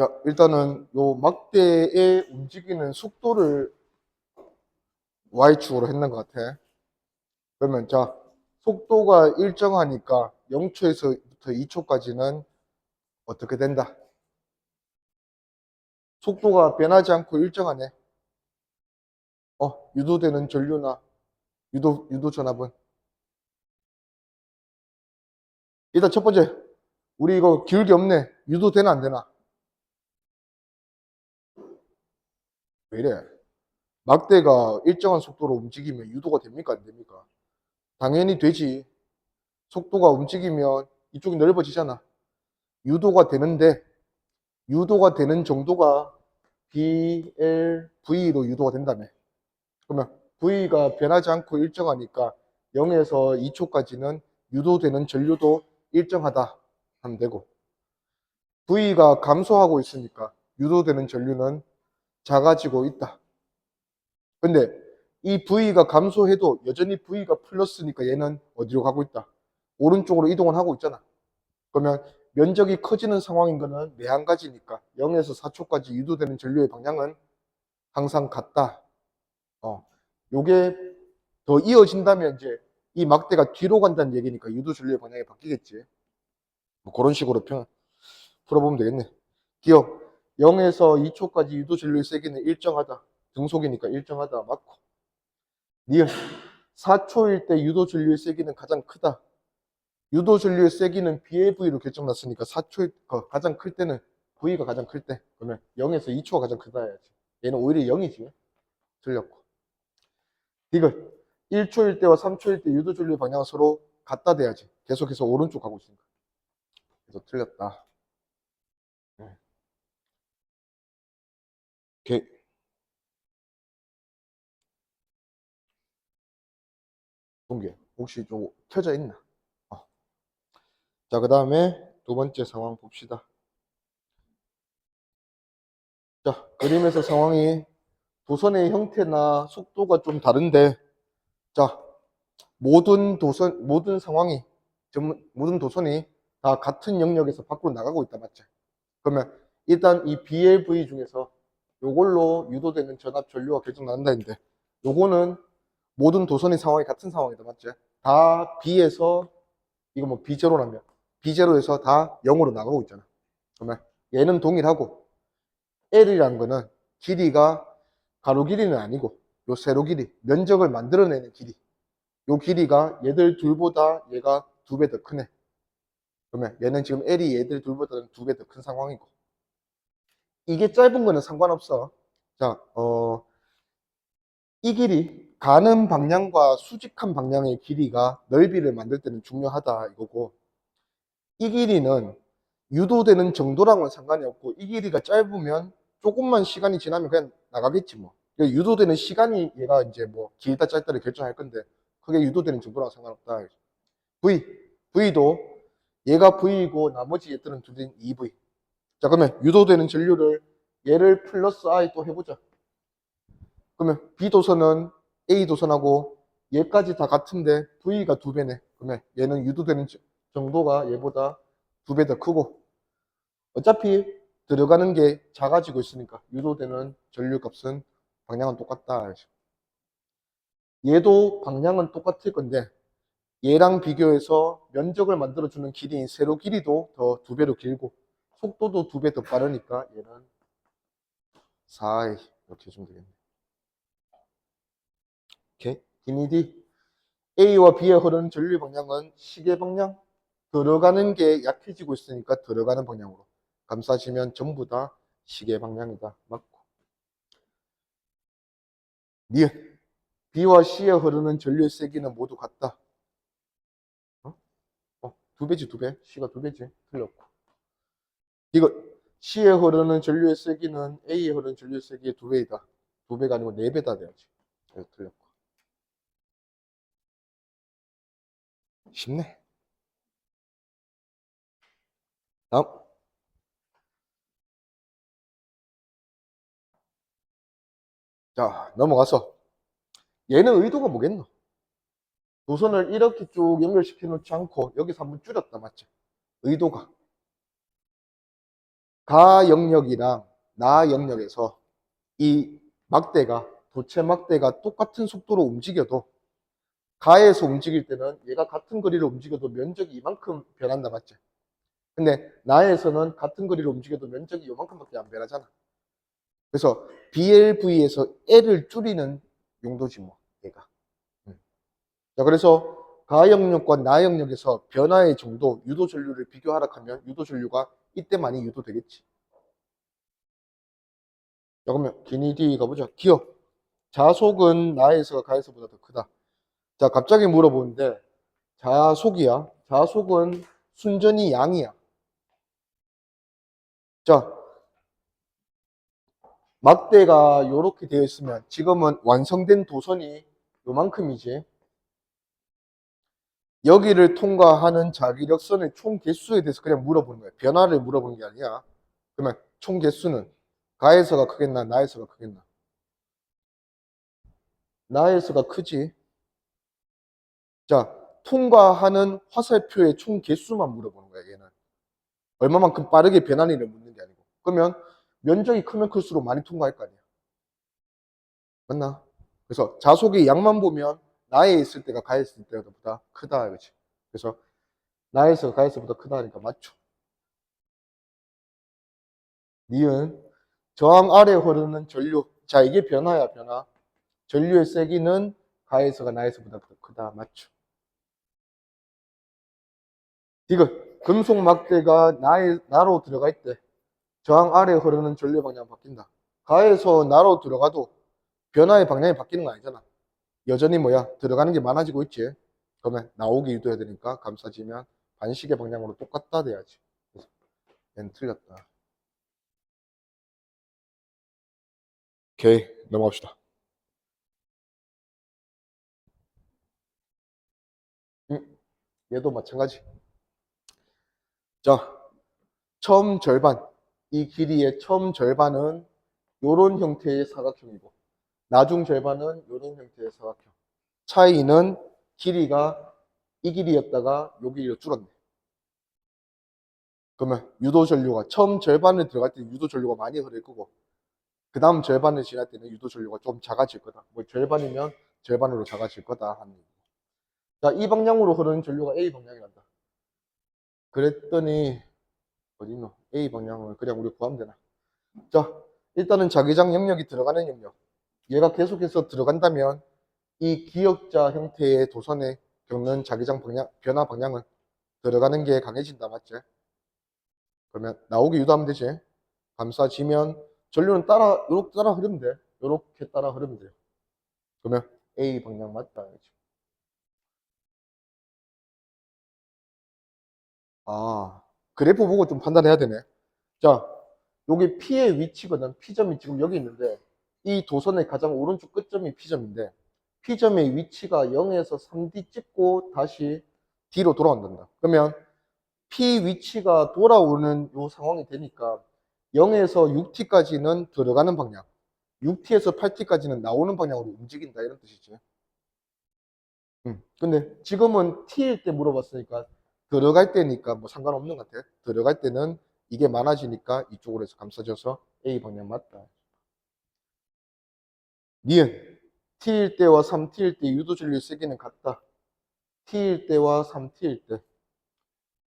자, 일단은 요 막대의 움직이는 속도를 Y축으로 했는 것 같아. 그러면 자, 속도가 일정하니까 0초에서부터 2초까지는 어떻게 된다? 속도가 변하지 않고 일정하네. 유도되는 전류나 유도 전압은. 일단 첫 번째, 우리 이거 길게 없네. 유도되나 안 되나? 왜 이래? 막대가 일정한 속도로 움직이면 유도가 됩니까? 안 됩니까? 당연히 되지. 속도가 움직이면 이쪽이 넓어지잖아. 유도가 되는데, 유도가 되는 정도가 BLV로 유도가 된다며. 그러면 V가 변하지 않고 일정하니까 0에서 2초까지는 유도되는 전류도 일정하다 하면 되고, V가 감소하고 있으니까 유도되는 전류는 작아지고 있다. 근데 이 V가 감소해도 여전히 V가 플러스니까 얘는 어디로 가고 있다? 오른쪽으로 이동을 하고 있잖아. 그러면 면적이 커지는 상황인 거는 매 한 가지니까 0에서 4초까지 유도되는 전류의 방향은 항상 같다. 요게 더 이어진다면 이제 이 막대가 뒤로 간다는 얘기니까 유도 전류의 방향이 바뀌겠지. 뭐 그런 식으로 풀어보면 되겠네. 기억 0에서 2초까지 유도 전류의 세기는 일정하다. 등속이니까 일정하다. 맞고. 니은 4초일 때 유도 전류의 세기는 가장 크다. 유도 전류의 세기는 BAV로 결정났으니까 4초 가장 클 때는 V가 가장 클 때. 그러면 0에서 2초가 가장 크다 해야지. 얘는 오히려 0이지. 틀렸고. 이걸 1초일 때와 3초일 때 유도 전류의 방향은 서로 같다 돼야지. 계속해서 오른쪽 가고 있으니까. 그래서 틀렸다. 네. 오케이. 동계 혹시 좀 켜져 있나? 자, 그 다음에 두 번째 상황 봅시다. 자, 그림에서 상황이 도선의 형태나 속도가 좀 다른데, 자, 모든 상황이, 모든 도선이 다 같은 영역에서 밖으로 나가고 있다, 맞지? 그러면 일단 이 BLV 중에서 요걸로 유도되는 전압 전류가 결정난다 했는데, 요거는 모든 도선의 상황이 같은 상황이다, 맞지? 다 B에서, 이거 뭐 B0라면, B0에서 다 0으로 나가고 있잖아. 그러면 얘는 동일하고, L이라는 거는 길이가 가로 길이는 아니고, 요 세로 길이, 면적을 만들어내는 길이. 요 길이가 얘들 둘보다 얘가 2배 더 크네. 그러면 얘는 지금 L이 얘들 둘보다 2배 더 큰 상황이고. 이게 짧은 거는 상관없어. 자, 이 길이, 가는 방향과 수직한 방향의 길이가 넓이를 만들 때는 중요하다 이거고, 이 길이는 유도되는 정도랑은 상관이 없고, 이 길이가 짧으면 조금만 시간이 지나면 그냥 나가겠지 뭐. 그러니까 유도되는 시간이 얘가 이제 뭐 길다 짧다를 결정할 건데, 그게 유도되는 정도랑 상관없다. V, V도 얘가 V이고 나머지 얘들은 둘은 2V. 자, 그러면 유도되는 전류를 얘를 플러스 I 또 해보자. 그러면 B도선은 A도선하고 얘까지 다 같은데 V가 2배네. 그러면 얘는 유도되는 정도가 얘보다 2배 더 크고, 어차피 들어가는 게 작아지고 있으니까 유도되는 전류 값은 방향은 똑같다. 얘도 방향은 똑같을 건데 얘랑 비교해서 면적을 만들어주는 길이인 세로 길이도 더 2배로 길고 속도도 2배 더 빠르니까 얘는 4i 이렇게 해주면 되겠네. 오케이. DD A와 B에 흐르는 전류 방향은 시계 방향. 들어가는 게 약해지고 있으니까 들어가는 방향으로 감싸지면 전부 다 시계 방향이다. 맞고. 니은 B와 C에 흐르는 전류의 세기는 모두 같다. 2배지 2배. C가 2배지. 틀렸고. 이거 C에 흐르는 전류의 세기는 A에 흐르는 전류의 세기의 2배이다. 2배가 아니고 4배다 돼야지. 그래서 틀렸고. 쉽네. 다음. 자, 넘어가서 얘는 의도가 뭐겠노? 도선을 이렇게 쭉 연결시켜 놓지 않고 여기서 한번 줄였다, 맞지? 의도가 가 영역이랑 나 영역에서 이 막대가, 도체 막대가 똑같은 속도로 움직여도 가에서 움직일 때는 얘가 같은 거리를 움직여도 면적이 이만큼 변한다, 맞지? 근데 나에서는 같은 거리를 움직여도 면적이 이만큼밖에 안 변하잖아. 그래서 BLV에서 L을 줄이는 용도지 뭐, 얘가. 자, 그래서 가 영역과 나 영역에서 변화의 정도, 유도 전류를 비교하라 하면 유도 전류가 이때 많이 유도되겠지. 자, 그러면 기니 D 가보자. 기억. 자속은 나에서가 가에서보다 더 크다. 자, 갑자기 물어보는데 자속이야. 자속은 순전히 양이야. 자, 막대가 이렇게 되어 있으면 지금은 완성된 도선이 요만큼이지. 여기를 통과하는 자기력선의 총 개수에 대해서 그냥 물어보는 거야. 변화를 물어보는 게 아니야. 그러면 총 개수는 가에서가 크겠나, 나에서가 크겠나? 나에서가 크지. 자, 통과하는 화살표의 총 개수만 물어보는 거야, 얘는. 얼마만큼 빠르게 변하는지를 묻는 게 아니고. 그러면 면적이 크면 클수록 많이 통과할 거 아니야. 맞나? 그래서 자속의 양만 보면 나에 있을 때가 가에 있을 때보다 크다, 그렇지? 그래서 나에서 가에서보다 크다 하니까 맞죠? 니은 저항 아래 흐르는 전류. 자, 이게 변화야, 변화. 전류의 세기는 가에서가 나에서보다 더 크다, 맞죠? 디귿 금속 막대가 나로 들어갈 때 저항 아래 흐르는 전류 방향 바뀐다. 가에서 나로 들어가도 변화의 방향이 바뀌는 거 아니잖아. 여전히 뭐야? 들어가는 게 많아지고 있지. 그러면 나오기 유도해야 되니까 감싸지면 반시계 방향으로 똑같다 돼야지. 그래서 얘는 틀렸다. 오케이, 넘어갑시다. 얘도 마찬가지. 자, 처음 절반. 이 길이의 처음 절반은 요런 형태의 사각형이고 나중 절반은 요런 형태의 사각형. 차이는 길이가 이 길이였다가 요 길이로 줄었네. 그러면 유도 전류가 처음 절반을 들어갈 때 유도 전류가 많이 흐를 거고 그 다음 절반을 지날 때는 유도 전류가 좀 작아질 거다. 뭐 절반이면 절반으로 작아질 거다 하는 얘기. 자, 이 방향으로 흐르는 전류가 A 방향이란다. 그랬더니 어디 있노? A 방향을 그냥 우리 구하면 되나? 자, 일단은 자기장 영역이 들어가는 영역. 얘가 계속해서 들어간다면 이 기역자 형태의 도선에 겪는 자기장 방향, 변화 방향은 들어가는 게 강해진다, 맞지? 그러면 나오기 유도하면 되지. 감싸지면 전류는 요렇게 따라 흐르면 돼. 요렇게 따라 흐르면 돼요. 그러면 A 방향 맞다. 아, 그래프 보고 좀 판단해야 되네. 자, 요게 P의 위치거든. P점이 지금 여기 있는데 이 도선의 가장 오른쪽 끝점이 P점인데 P점의 위치가 0에서 3D 찍고 다시 D로 돌아온단다. 그러면 P 위치가 돌아오는 요 상황이 되니까 0에서 6T까지는 들어가는 방향, 6T에서 8T까지는 나오는 방향으로 움직인다 이런 뜻이지. 근데 지금은 T일 때 물어봤으니까 들어갈 때니까 뭐 상관없는 것 같아. 들어갈 때는 이게 많아지니까 이쪽으로 해서 감싸져서 A 방향 맞다. 니은 T일 때와 3T일 때 유도 전류 세기는 같다. T일 때와 3T일 때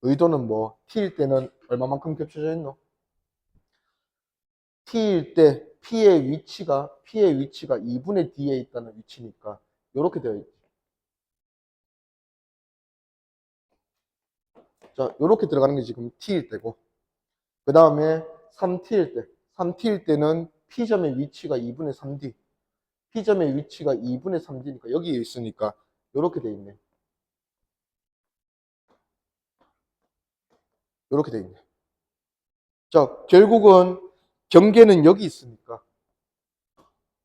의도는 뭐 T일 때는 얼마만큼 겹쳐져 있노? T일 때 P의 위치가 2분의 D에 있다는 위치니까 이렇게 되어 있지. 자, 이렇게 들어가는 게 지금 T일 때고 그 다음에 3T일 때 3T일 때는 P점의 위치가 2분의 3D P점의 위치가 2분의 3D니까 여기에 있으니까 이렇게 되어 있네. 이렇게 되어 있네. 자, 결국은 경계는 여기 있으니까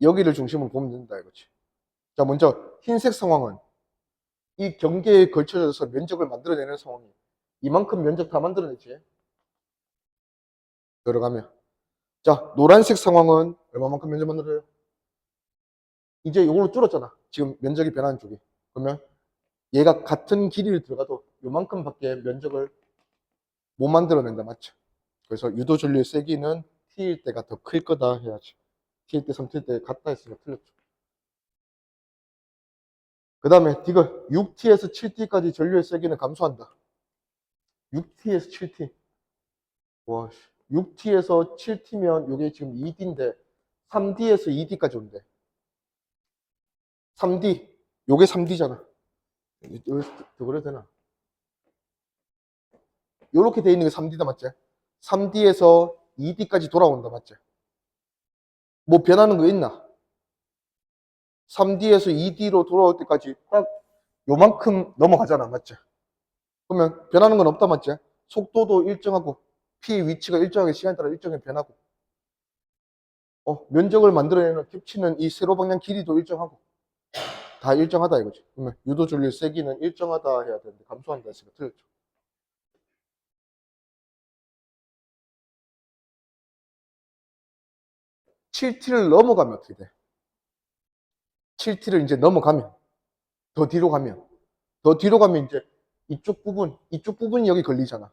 여기를 중심으로 보면 된다 이거지. 자, 먼저 흰색 상황은 이 경계에 걸쳐져서 면적을 만들어내는 상황이에요. 이만큼 면적 다 만들어냈지. 들어가면. 자, 노란색 상황은 얼마만큼 면적 만들어요? 이제 이걸로 줄었잖아. 지금 면적이 변하는 쪽이. 그러면 얘가 같은 길이를 들어가도 요만큼밖에 면적을 못 만들어낸다. 맞죠? 그래서 유도 전류의 세기는 T일 때가 더 클 거다 해야지. T일 때, 3T일 때 같다 했으니까 틀렸죠. 그 다음에 이거 6T에서 7T까지 전류의 세기는 감소한다. 6T에서 7T. 와, 6T에서 7T면 이게 지금 2D인데 3D에서 2D까지 온대. 3D. 요게 3D잖아. 더 그래야 되나? 요렇게 돼 있는 게 3D다 맞지? 3D에서 2D까지 돌아온다 맞지? 뭐 변하는 거 있나? 3D에서 2D로 돌아올 때까지 딱 요만큼 넘어가잖아 맞지? 그러면 변하는 건 없다 맞지? 속도도 일정하고 P 위치가 일정하게 시간에 따라 일정하게 변하고 면적을 만들어내는 겹치는 이 세로 방향 길이도 일정하고 다 일정하다 이거지. 그러면 유도 전류의 세기는 일정하다 해야 되는데 감소한다 했으니까 틀렸죠. 7T를 넘어가면 어떻게 돼? 7T를 이제 넘어가면 더 뒤로 가면 이제 이쪽 부분이 여기 걸리잖아.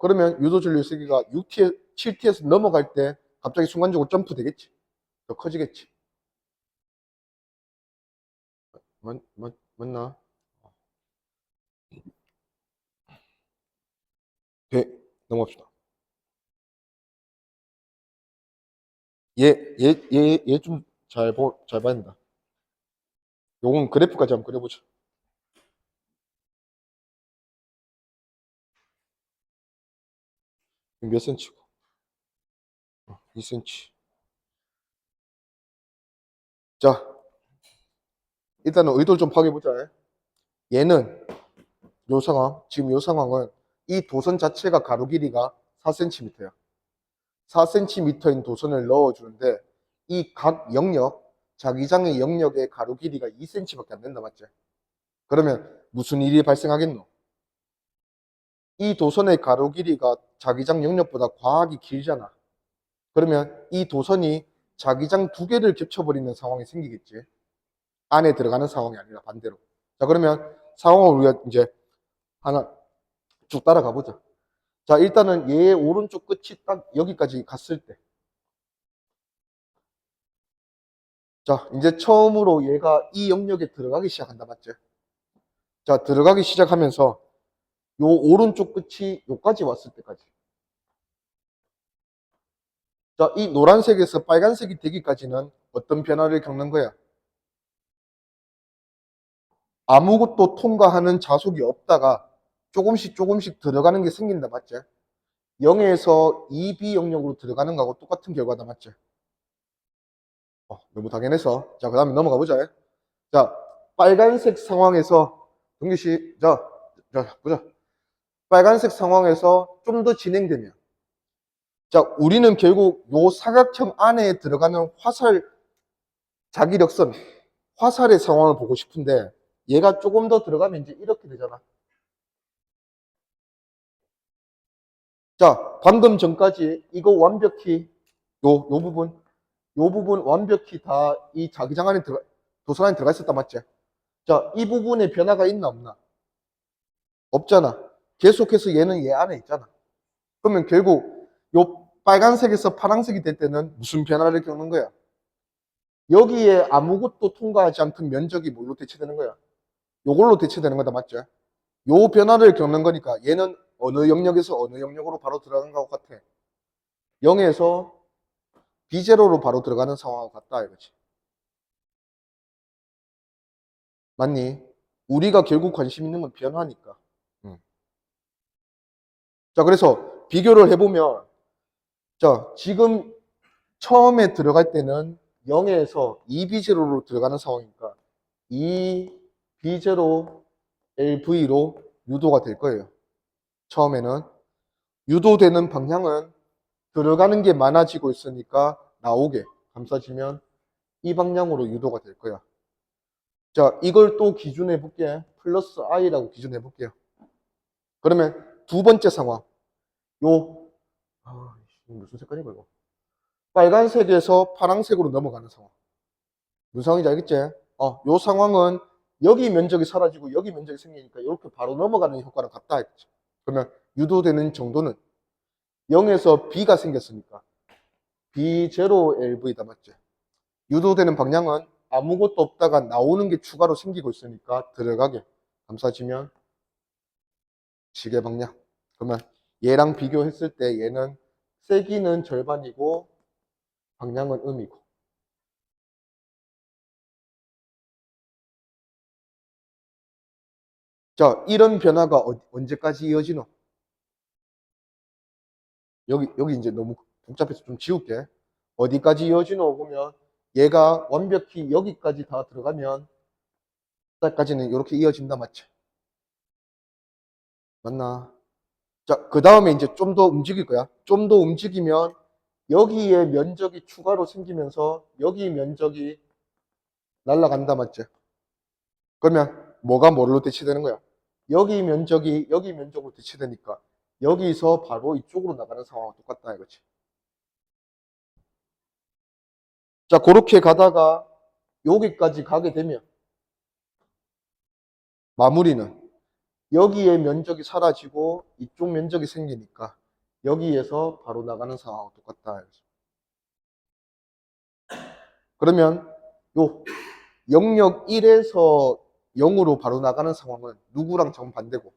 그러면 유도 전류의 세기가 7T에서 넘어갈 때 갑자기 순간적으로 점프 되겠지. 더 커지겠지. 맞나? 돼. 넘어갑시다. 얘 좀 잘 봐야 된다. 요건 그래프까지 한번 그려보자. 몇 센치고? 2cm. 자, 일단은 의도를 좀 파악해보자. 얘는 지금 요 상황은 이 도선 자체가 가로 길이가 4cm야. 4cm인 도선을 넣어주는데 이 각 영역, 자기장의 영역의 가로 길이가 2cm밖에 안 된다, 맞지? 그러면 무슨 일이 발생하겠노? 이 도선의 가로 길이가 자기장 영역보다 과하게 길잖아. 그러면 이 도선이 자기장 두 개를 겹쳐버리는 상황이 생기겠지. 안에 들어가는 상황이 아니라 반대로. 자, 그러면 상황을 우리가 이제 하나 쭉 따라가 보자. 자, 일단은 얘의 오른쪽 끝이 딱 여기까지 갔을 때. 자, 이제 처음으로 얘가 이 영역에 들어가기 시작한다, 맞지? 자, 들어가기 시작하면서 요 오른쪽 끝이 요까지 왔을 때까지. 자, 이 노란색에서 빨간색이 되기까지는 어떤 변화를 겪는 거야? 아무것도 통과하는 자속이 없다가 조금씩 들어가는 게 생긴다, 맞지? 0에서 2B 영역으로 들어가는 거하고 똑같은 결과다, 맞지? 너무 당연해서. 자, 그 다음에 넘어가 보자. 자, 빨간색 상황에서, 동규 씨, 자, 보자. 빨간색 상황에서 좀 더 진행되면. 자, 우리는 결국 요 사각형 안에 들어가는 자기력선, 화살의 상황을 보고 싶은데, 얘가 조금 더 들어가면 이제 이렇게 되잖아. 자, 방금 전까지 이거 완벽히, 요 부분 완벽히 다 이 자기장 안에 도선 안에 들어가 있었다, 맞지? 자, 이 부분에 변화가 있나 없나? 없잖아. 계속해서 얘는 얘 안에 있잖아. 그러면 결국 요 빨간색에서 파란색이 될 때는 무슨 변화를 겪는 거야? 여기에 아무것도 통과하지 않던 면적이 뭘로 대체되는 거야? 요걸로 대체되는 거다, 맞죠? 요 변화를 겪는 거니까 얘는 어느 영역에서 어느 영역으로 바로 들어가는 거하고 같아. 0에서 B0로 바로 들어가는 상황하고 같다 이거지. 맞니? 우리가 결국 관심 있는 건 변화니까. 자, 그래서 비교를 해보면, 자, 지금 처음에 들어갈 때는 0에서 2B0로 들어가는 상황이니까 2B0 LV로 유도가 될 거예요. 처음에는. 유도되는 방향은 들어가는 게 많아지고 있으니까 나오게 감싸지면 이 방향으로 유도가 될 거야. 자, 이걸 또 기준해 볼게. 플러스 I라고 기준해 볼게요. 그러면 두 번째 상황. 무슨 색깔이고 이거? 빨간색에서 파란색으로 넘어가는 상황. 무슨 상황인지 알겠지? 요 상황은 여기 면적이 사라지고 여기 면적이 생기니까 이렇게 바로 넘어가는 효과랑 같다 했죠. 그러면 유도되는 정도는 0에서 B가 생겼으니까 B0 LV다 맞지? 유도되는 방향은 아무것도 없다가 나오는 게 추가로 생기고 있으니까 들어가게 감싸지면 시계 방향. 그러면 얘랑 비교했을 때 얘는 세기는 절반이고 방향은 음이고. 자, 이런 변화가 언제까지 이어지노? 여기 이제 너무 복잡해서 좀 지울게. 어디까지 이어지노? 보면 얘가 완벽히 여기까지 다 들어가면 까지는 이렇게 이어진다 맞지? 맞나? 자, 그 다음에 이제 좀 더 움직일 거야. 좀 더 움직이면 여기에 면적이 추가로 생기면서 여기 면적이 날아간다 맞지? 그러면 뭐가 뭐로 대치되는 거야? 여기 면적이 여기 면적으로 대치되니까 여기서 바로 이쪽으로 나가는 상황과 똑같다 이거지. 자, 그렇게 가다가 여기까지 가게 되면 마무리는 여기에 면적이 사라지고 이쪽 면적이 생기니까 여기에서 바로 나가는 상황과 똑같다 이거지. 그러면 요 영역 1에서 0으로 바로 나가는 상황은 누구랑 정반대고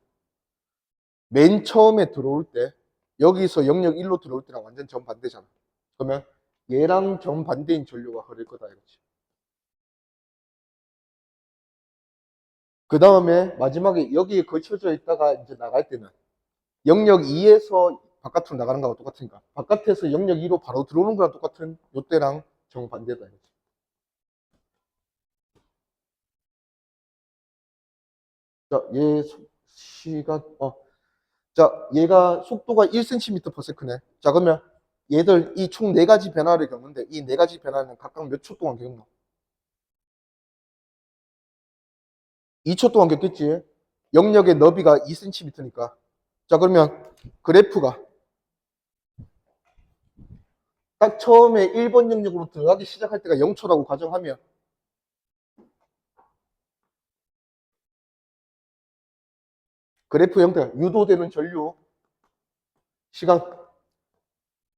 맨 처음에 들어올 때 여기서 영역 1로 들어올 때랑 완전 정반대잖아. 그러면 얘랑 정반대인 전류가 흐를 거다 이거지. 그 다음에 마지막에 여기에 걸쳐져 있다가 이제 나갈 때는 영역 2에서 바깥으로 나가는 거랑 똑같으니까 바깥에서 영역 2로 바로 들어오는 거랑 똑같은 요때랑 정반대다 이거지. 자, 얘 시간 자, 얘가 속도가 1cm/s네. 자, 그러면 얘들 이 총 네 가지 변화를 겪는데 이 네 가지 변화는 각각 몇 초 동안 겪노? 2초 동안 겪겠지. 영역의 너비가 2cm니까. 자, 그러면 그래프가 딱 처음에 1번 영역으로 들어가기 시작할 때가 0초라고 가정하면 그래프 형태가 유도되는 전류 시간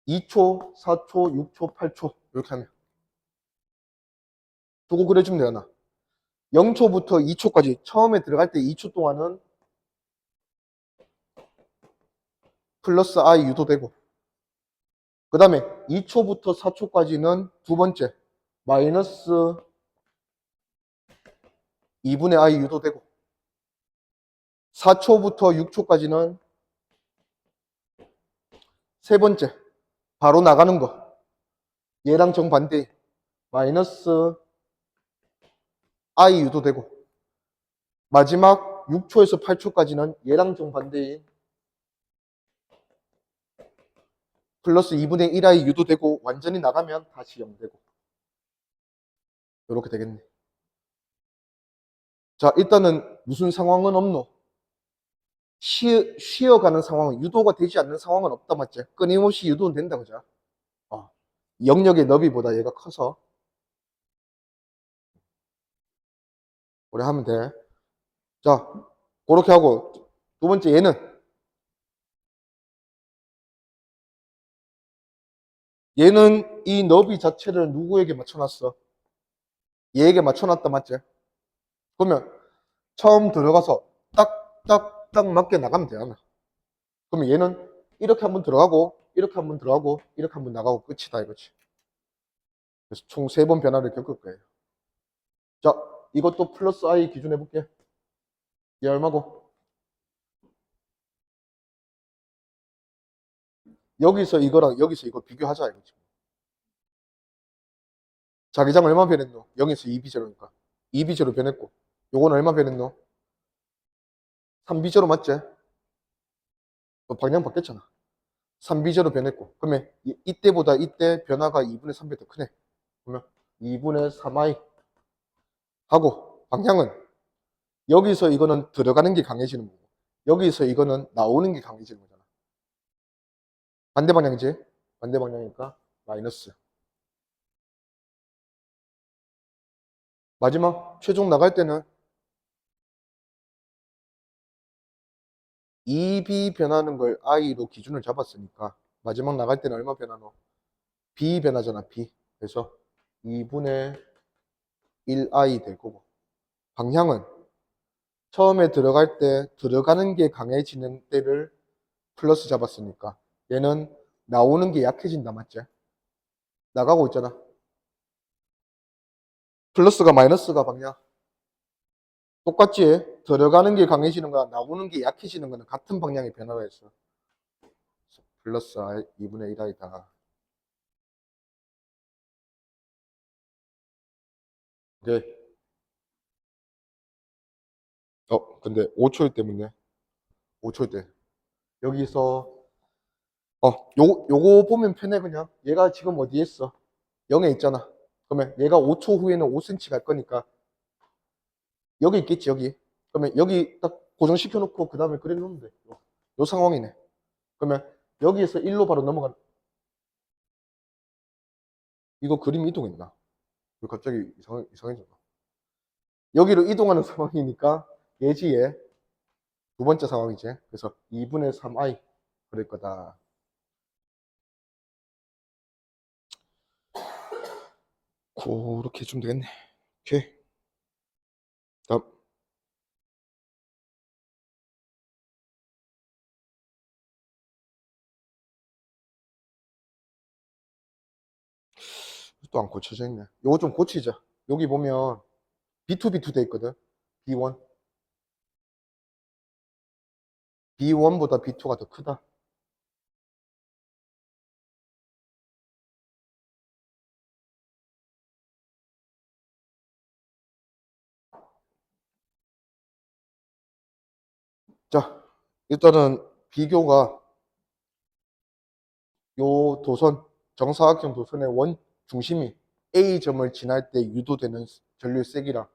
2초, 4초, 6초, 8초 이렇게 하면 두고 그려주면 되잖아. 0초부터 2초까지 처음에 들어갈 때 2초 동안은 플러스 I 유도되고 그 다음에 2초부터 4초까지는 두 번째 마이너스 2분의 I 유도되고 4초부터 6초까지는 세 번째 바로 나가는 거 얘랑 정반대 마이너스 I 유도되고 마지막 6초에서 8초까지는 얘랑 정반대인 플러스 2분의 1I 유도되고 완전히 나가면 다시 0 되고 이렇게 되겠네. 자, 일단은 무슨 상황은 없노? 쉬어가는 상황은 유도가 되지 않는 상황은 없다 맞지? 끊임없이 유도는 된다 그죠? 영역의 너비보다 얘가 커서 오래 하면 돼. 자, 그렇게 하고 두 번째 얘는 이 너비 자체를 누구에게 맞춰놨어? 얘에게 맞춰놨다 맞지? 그러면 처음 들어가서 딱딱딱 맞게 나가면 되잖아. 그러면 얘는 이렇게 한번 들어가고 이렇게 한번 들어가고 이렇게 한번 나가고 끝이다 이거지. 그래서 총 3번 변화를 겪을 거예요. 자, 이것도 플러스 I 기준 해볼게. 얘 얼마고? 여기서 이거랑 여기서 이거 비교하자 이거지. 자기장 얼마 변했노? 0에서 2비제로니까 2비제로 변했고 요건 얼마 변했노? 3비제로 맞지? 방향 바뀌었잖아. 3비제로 변했고 그러면 이때보다 이때 변화가 2분의 3배 더 크네. 그러면 2분의 3i 하고 방향은 여기서 이거는 들어가는 게 강해지는 거고 여기서 이거는 나오는 게 강해지는 거잖아. 반대 방향이지? 반대 방향이니까 마이너스. 마지막 최종 나갈 때는 2B 변하는 걸 I로 기준을 잡았으니까 마지막 나갈 때는 얼마 변하노? B 변하잖아, B. 그래서 2분의 1i 될 거고. 방향은 처음에 들어갈 때 들어가는 게 강해지는 때를 플러스 잡았으니까 얘는 나오는 게 약해진다, 맞지? 나가고 있잖아. 플러스가 마이너스가 방향. 똑같지? 들어가는 게 강해지는 거야, 나오는 게 약해지는 거는 같은 방향의 변화가 있어. 플러스 2분의 1i다. 오케이. 근데 5초일 때문에 5초일 때 여기서 요거 보면 편해. 그냥 얘가 지금 어디에 있어? 0에 있잖아. 그러면 얘가 5초 후에는 5cm 갈 거니까 여기 있겠지, 여기. 그러면 여기 딱 고정시켜 놓고 그 다음에 그래 놓으면 돼. 요 상황이네. 그러면 여기에서 1로 바로 넘어가. 이거 그림 이동했나? 왜 갑자기 이상해졌나? 여기로 이동하는 상황이니까 예지에 두 번째 상황이지. 그래서 2분의 3i 그럴 거다. 그렇게 해주면 되겠네. 오케이. 다음. 또 안 고쳐져 있네. 요거 좀 고치자. 여기 보면 B2B2 돼 있거든. B1. B1보다 B2가 더 크다. 자, 일단은 비교가 요 도선, 정사각형 도선의 원 중심이 A점을 지날 때 유도되는 전류의 세기랑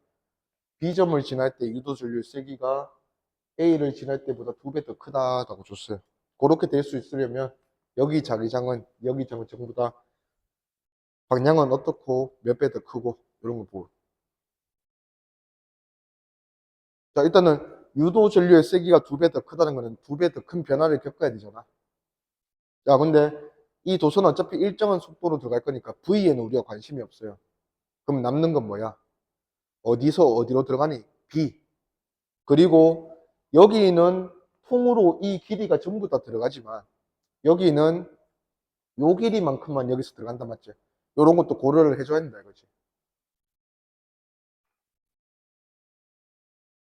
B점을 지날 때 유도 전류의 세기가 A를 지날 때보다 2배 더 크다라고 줬어요. 그렇게 될 수 있으려면 여기 자기장은 여기 장은 전부 다 방향은 어떻고 몇 배 더 크고 이런 거 보고. 자, 일단은 유도 전류의 세기가 2배 더 크다는 거는 2배 더 큰 변화를 겪어야 되잖아. 자, 근데 이 도선은 어차피 일정한 속도로 들어갈 거니까 V에는 우리가 관심이 없어요. 그럼 남는 건 뭐야? 어디서 어디로 들어가니? B. 그리고 여기는 통으로 이 길이가 전부 다 들어가지만 여기는 요 길이만큼만 여기서 들어간다, 맞지? 요런 것도 고려를 해줘야 된다 이거지.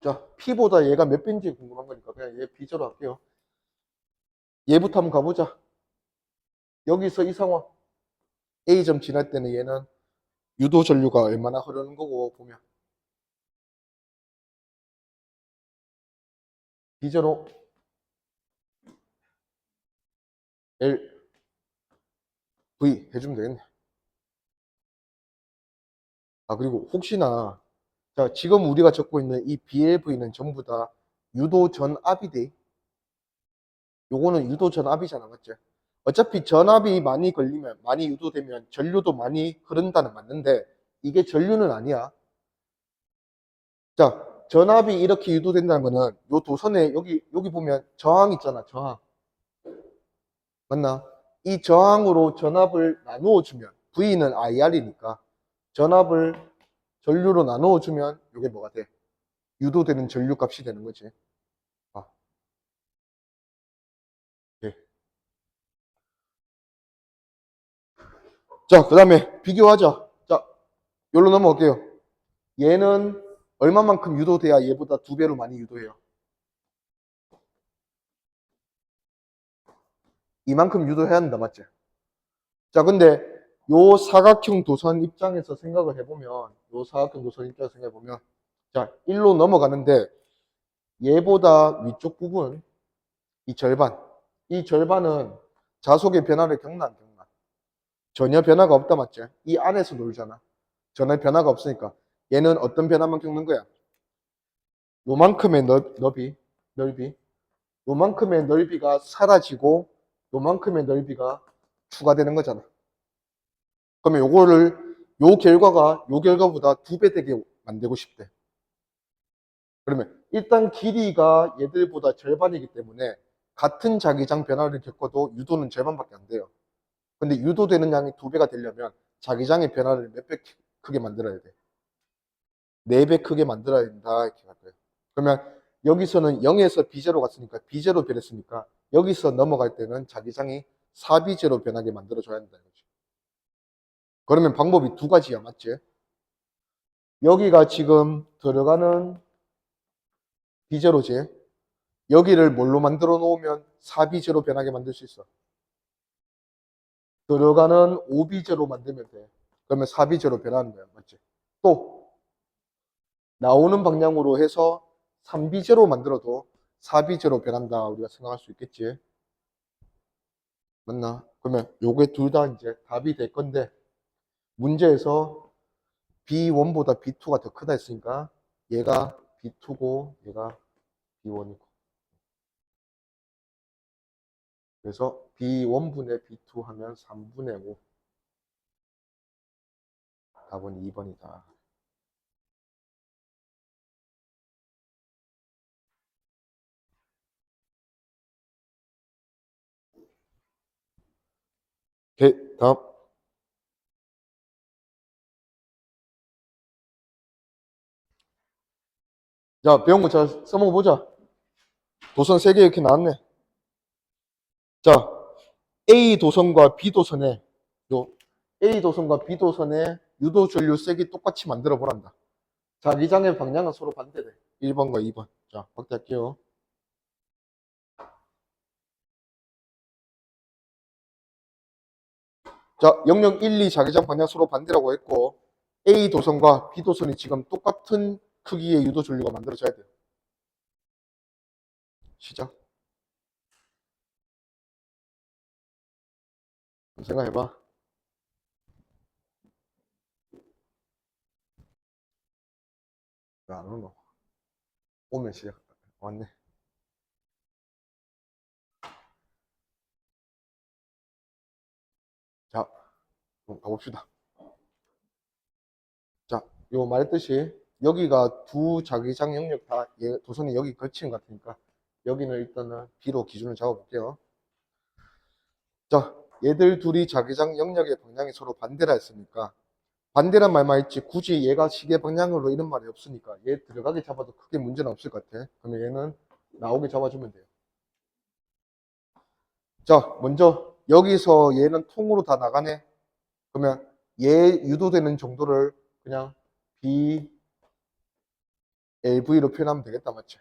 자, P보다 얘가 몇 배인지 궁금한 거니까 그냥 얘 B조로 할게요. 얘부터 한번 가보자. 여기서 이 상황 A점 지날 때는 얘는 유도 전류가 얼마나 흐르는 거고 보면 B조로 L, V 해주면 되겠네. 아, 그리고 혹시나 자, 지금 우리가 적고 있는 이 BLV는 전부 다 유도 전압이 돼. 요거는 유도 전압이잖아, 맞지? 어차피 전압이 많이 걸리면, 많이 유도되면 전류도 많이 흐른다는 맞는데 이게 전류는 아니야. 자, 전압이 이렇게 유도된다는 거는 요 도선에 여기 보면 저항 있잖아, 저항. 맞나? 이 저항으로 전압을 나누어 주면 V는 IR이니까 전압을 전류로 나누어 주면 이게 뭐가 돼? 유도되는 전류 값이 되는 거지. 아, 예. 자, 그 다음에 비교하자. 자, 여기로 넘어갈게요. 얘는 얼마만큼 유도돼야 얘보다 2배로 많이 유도해요? 이만큼 유도해야 한다, 맞지? 자, 근데 요 사각형 도선 입장에서 생각을 해보면, 요 사각형 도선 입장에서 생각해보면, 자, 1로 넘어가는데 얘보다 위쪽 부분, 이 절반은 자속의 변화를 겪나 안 겪나? 전혀 변화가 없다, 맞지? 이 안에서 놀잖아. 전혀 변화가 없으니까 얘는 어떤 변화만 겪는 거야? 요만큼의 넓이, 요만큼의 넓이가 사라지고 요만큼의 넓이가 추가되는 거잖아. 그러면 요 결과보다 2배 되게 만들고 싶대. 그러면 일단 길이가 얘들보다 절반이기 때문에 같은 자기장 변화를 겪어도 유도는 절반밖에 안 돼요. 근데 유도되는 양이 2배가 되려면 자기장의 변화를 몇 배 크게 만들어야 돼? 4배 크게 만들어야 된다. 이렇게 할 거예요. 그러면 여기서는 0에서 B제로 갔으니까 B제로 변했으니까 여기서 넘어갈 때는 자기장이 4B제로 변하게 만들어줘야 한다. 이거죠. 그러면 방법이 2가지야. 맞지? 여기가 지금 들어가는 B제로지. 여기를 뭘로 만들어 놓으면 4B제로 변하게 만들 수 있어? 들어가는 5B제로 만들면 돼. 그러면 4B제로 변하는 거야. 맞지? 또 나오는 방향으로 해서 3B제로 만들어도 4B제로 변한다. 우리가 생각할 수 있겠지? 맞나? 그러면 요게 둘 다 이제 답이 될 건데 문제에서 B1보다 B2가 더 크다 했으니까 얘가 B2고 얘가 B1이고 그래서 B1분의 B2 하면 3분의 5 답은 2번이다. 오케이, 다음. 자, 배운 거 잘 써먹어보자. 도선 3개 이렇게 나왔네. 자, A 도선과 B 도선에 요 A 도선과 B 도선에 유도 전류 색이 똑같이 만들어 보란다. 자기장의 방향은 서로 반대돼. 1번과 2번. 자, 확대할게요. 자, 영역 1, 2 자기장 방향 서로 반대라고 했고 A 도선과 B 도선이 지금 똑같은 크기의 유도 전류가 만들어져야 돼요. 시작. 생각해봐. 왜 안 오노? 오면 시작. 왔네. 자, 그럼 가봅시다. 자, 요 말했듯이 여기가 두 자기장 영역 다 도선이 여기 거치는 것 같으니까 여기는 일단은 B로 기준을 잡아볼게요. 자, 얘들 둘이 자기장 영역의 방향이 서로 반대라 했으니까 반대란 말만 했지 굳이 얘가 시계 방향으로 이런 말이 없으니까 얘 들어가게 잡아도 크게 문제는 없을 것 같아. 그러면 얘는 나오게 잡아주면 돼요. 자, 먼저 여기서 얘는 통으로 다 나가네. 그러면 얘 유도되는 정도를 그냥 BLV로 표현하면 되겠다. 맞지?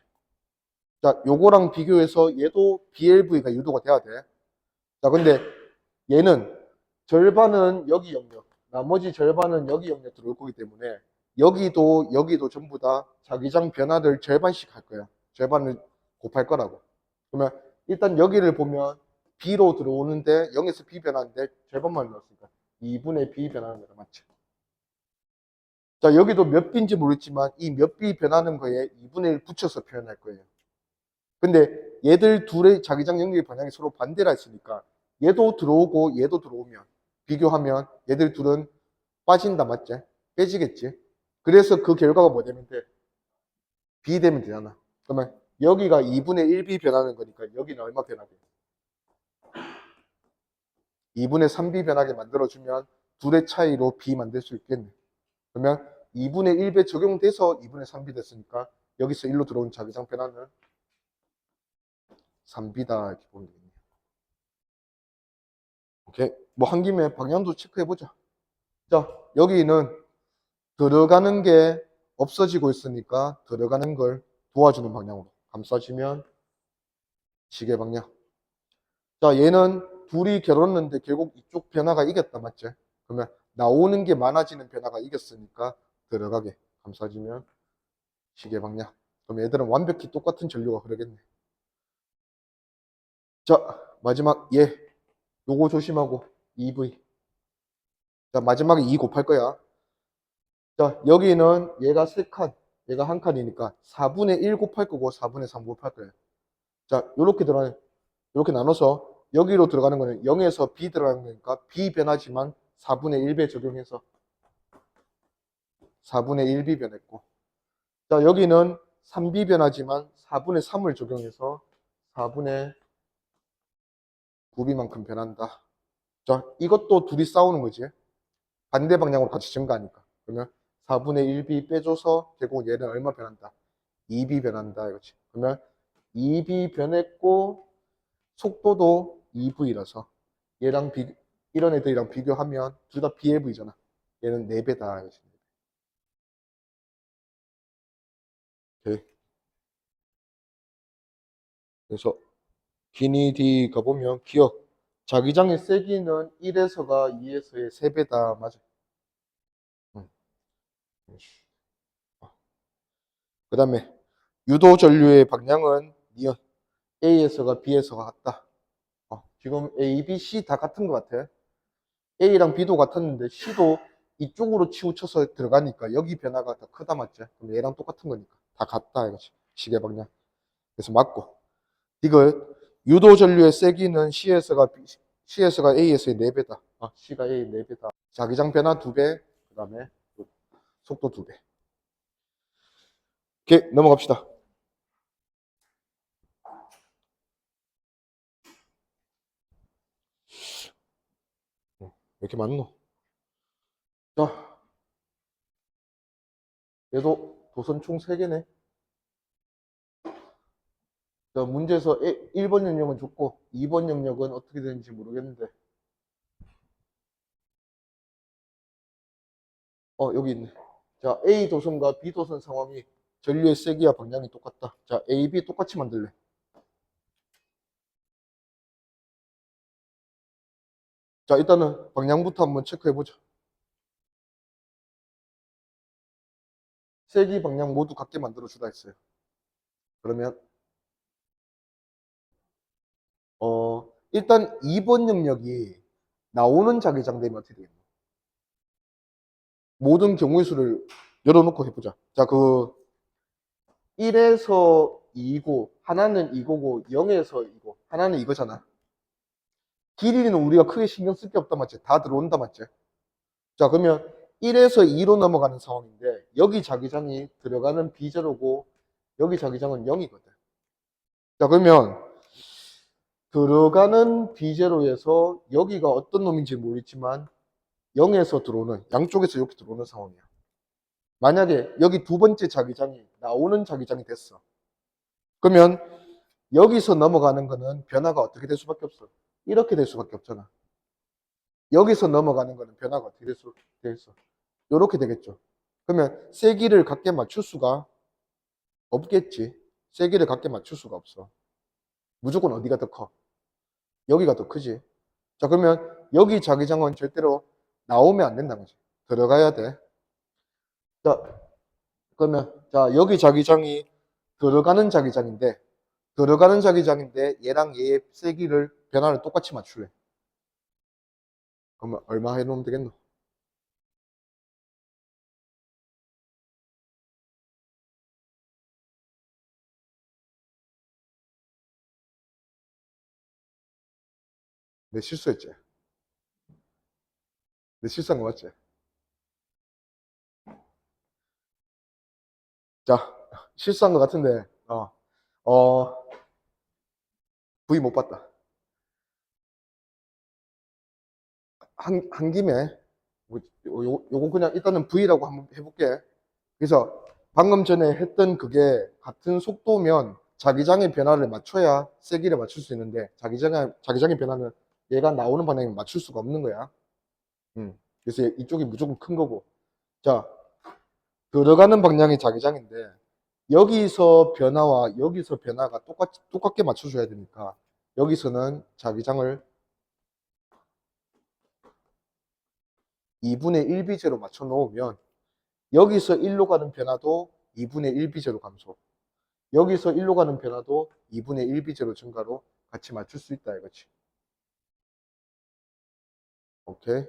자, 요거랑 비교해서 얘도 BLV가 유도가 돼야 돼. 자, 근데 얘는 절반은 여기 영역, 나머지 절반은 여기 영역 들어올 거기 때문에 여기도 전부 다 자기장 변화를 절반씩 할 거야. 절반을 곱할 거라고. 그러면 일단 여기를 보면 B로 들어오는데 0에서 B 변하는데 절반만 넣었으니까 2분의 B 변하는 거다. 맞지? 자, 여기도 몇 B인지 모르겠지만 이 몇 B 변하는 거에 2분의 1 붙여서 표현할 거예요. 근데 얘들 둘의 자기장 영역의 방향이 서로 반대라 했으니까 얘도 들어오고 얘도 들어오면 비교하면 얘들 둘은 빠진다. 맞지? 빼지겠지? 그래서 그 결과가 뭐 되면 돼? B 되면 되잖아. 그러면 여기가 2분의 1B 변하는 거니까 여기는 얼마 변하게? 2분의 3B 변하게 만들어주면 둘의 차이로 B 만들 수 있겠네. 그러면 2분의 1배 적용돼서 2분의 3B 됐으니까 여기서 1로 들어온 자기장 변화는 3B다 이렇게 보면 되겠네요. 오케이. 뭐 한 김에 방향도 체크해보자. 자, 여기는 들어가는 게 없어지고 있으니까 들어가는 걸 도와주는 방향으로 감싸지면 시계 방향. 자, 얘는 둘이 결혼했는데 결국 이쪽 변화가 이겼다. 맞지? 그러면 나오는 게 많아지는 변화가 이겼으니까 들어가게 감싸지면 시계 방향. 그럼 얘들은 완벽히 똑같은 전류가 흐르겠네. 자, 마지막 얘 요거 조심하고 EV. 자, 마지막에 2 곱할 거야. 자, 여기는 얘가 3칸, 얘가 1칸이니까 4분의 1 곱할 거고 4분의 3 곱할 거예요. 자, 요렇게 나눠서 여기로 들어가는 거는 0에서 B 들어가는 거니까 B 변하지만 4분의 1배 적용해서 4분의 1B 변했고 자, 여기는 3B 변하지만 4분의 3을 적용해서 4분의 부비만큼 변한다. 자, 이것도 둘이 싸우는 거지. 반대 방향으로 같이 증가하니까. 그러면 4분의 1b 빼줘서 결국 얘는 얼마 변한다? 2b 변한다 이거지. 그러면 2b 변했고 속도도 2v라서 얘랑 이런 애들이랑 비교하면 둘 다 BLV잖아. 얘는 4배다 이거지. 오케이. 그래서 기니 D 가보면 기억. 자기장의 세기는 1에서가 2에서의 3배다. 맞아. 응. 그 다음에 유도 전류의 방향은 니은 A에서가 B에서가 같다. 지금 A, B, C 다 같은 것 같아. A랑 B도 같았는데 C도 이쪽으로 치우쳐서 들어가니까 여기 변화가 더 크다 맞지? 그럼 얘랑 똑같은 거니까 다 같다 이거지. 시계 방향. 그래서 맞고. 이걸 유도 전류의 세기는 C에서가 A에서의 4배다. C가 A의 4배다. 자기장 변화 2배, 그 다음에 속도 2배. 오케이, 넘어갑시다. 왜 이렇게 많노? 자, 얘도 도선 총 3개네. 자, 문제에서 1번 영역은 줬고 2번 영역은 어떻게 되는지 모르겠는데 여기 있네. 자, A 도선과 B 도선 상황이 전류의 세기와 방향이 똑같다. 자, A, B 똑같이 만들래. 자, 일단은 방향부터 한번 체크해보자. 세기 방향 모두 같게 만들어주다 했어요. 그러면 일단 2번 영역이 나오는 자기장 되면 어떻게 되겠노? 모든 경우의 수를 열어놓고 해보자. 자, 1에서 2고, 하나는 이거고, 0에서 이거, 하나는 이거잖아. 길이는 우리가 크게 신경 쓸 게 없다 맞지? 다 들어온다 맞지? 자, 그러면 1에서 2로 넘어가는 상황인데, 여기 자기장이 들어가는 B제로고, 여기 자기장은 0이거든. 자, 그러면 들어가는 B제로에서 여기가 어떤 놈인지 모르겠지만, 0에서 들어오는, 양쪽에서 이렇게 들어오는 상황이야. 만약에 여기 두 번째 자기장이 나오는 자기장이 됐어. 그러면 여기서 넘어가는 거는 변화가 어떻게 될 수밖에 없어? 이렇게 될 수밖에 없잖아. 여기서 넘어가는 거는 변화가 어떻게 될 수 있어? 이렇게 되겠죠. 그러면 세기를 같게 맞출 수가 없겠지. 세기를 같게 맞출 수가 없어. 무조건 어디가 더 커? 여기가 더 크지. 자, 그러면 여기 자기장은 절대로 나오면 안 된다는 거지. 들어가야 돼. 자, 그러면 자, 여기 자기장이 들어가는 자기장인데 얘랑 얘의 세기를 변화를 똑같이 맞출래. 그러면 얼마 해놓으면 되겠노? 내 실수했지? 내 실수한 거 맞지? 자, 실수한 거 같은데 어, V 못 봤다. 한 김에 요거 그냥 일단은 V라고 한번 해볼게. 그래서 방금 전에 했던 그게 같은 속도면 자기장의 변화를 맞춰야 세기를 맞출 수 있는데 자기장의 변화는 얘가 나오는 방향에 맞출 수가 없는 거야. 그래서 이쪽이 무조건 큰 거고. 자, 들어가는 방향이 자기장인데 여기서 변화와 여기서 변화가 똑같게 맞춰줘야 되니까 여기서는 자기장을 2분의 1비제로 맞춰 놓으면 여기서 1로 가는 변화도 2분의 1비제로 감소. 여기서 1로 가는 변화도 2분의 1비제로 증가로 같이 맞출 수 있다 이거지. 오케이.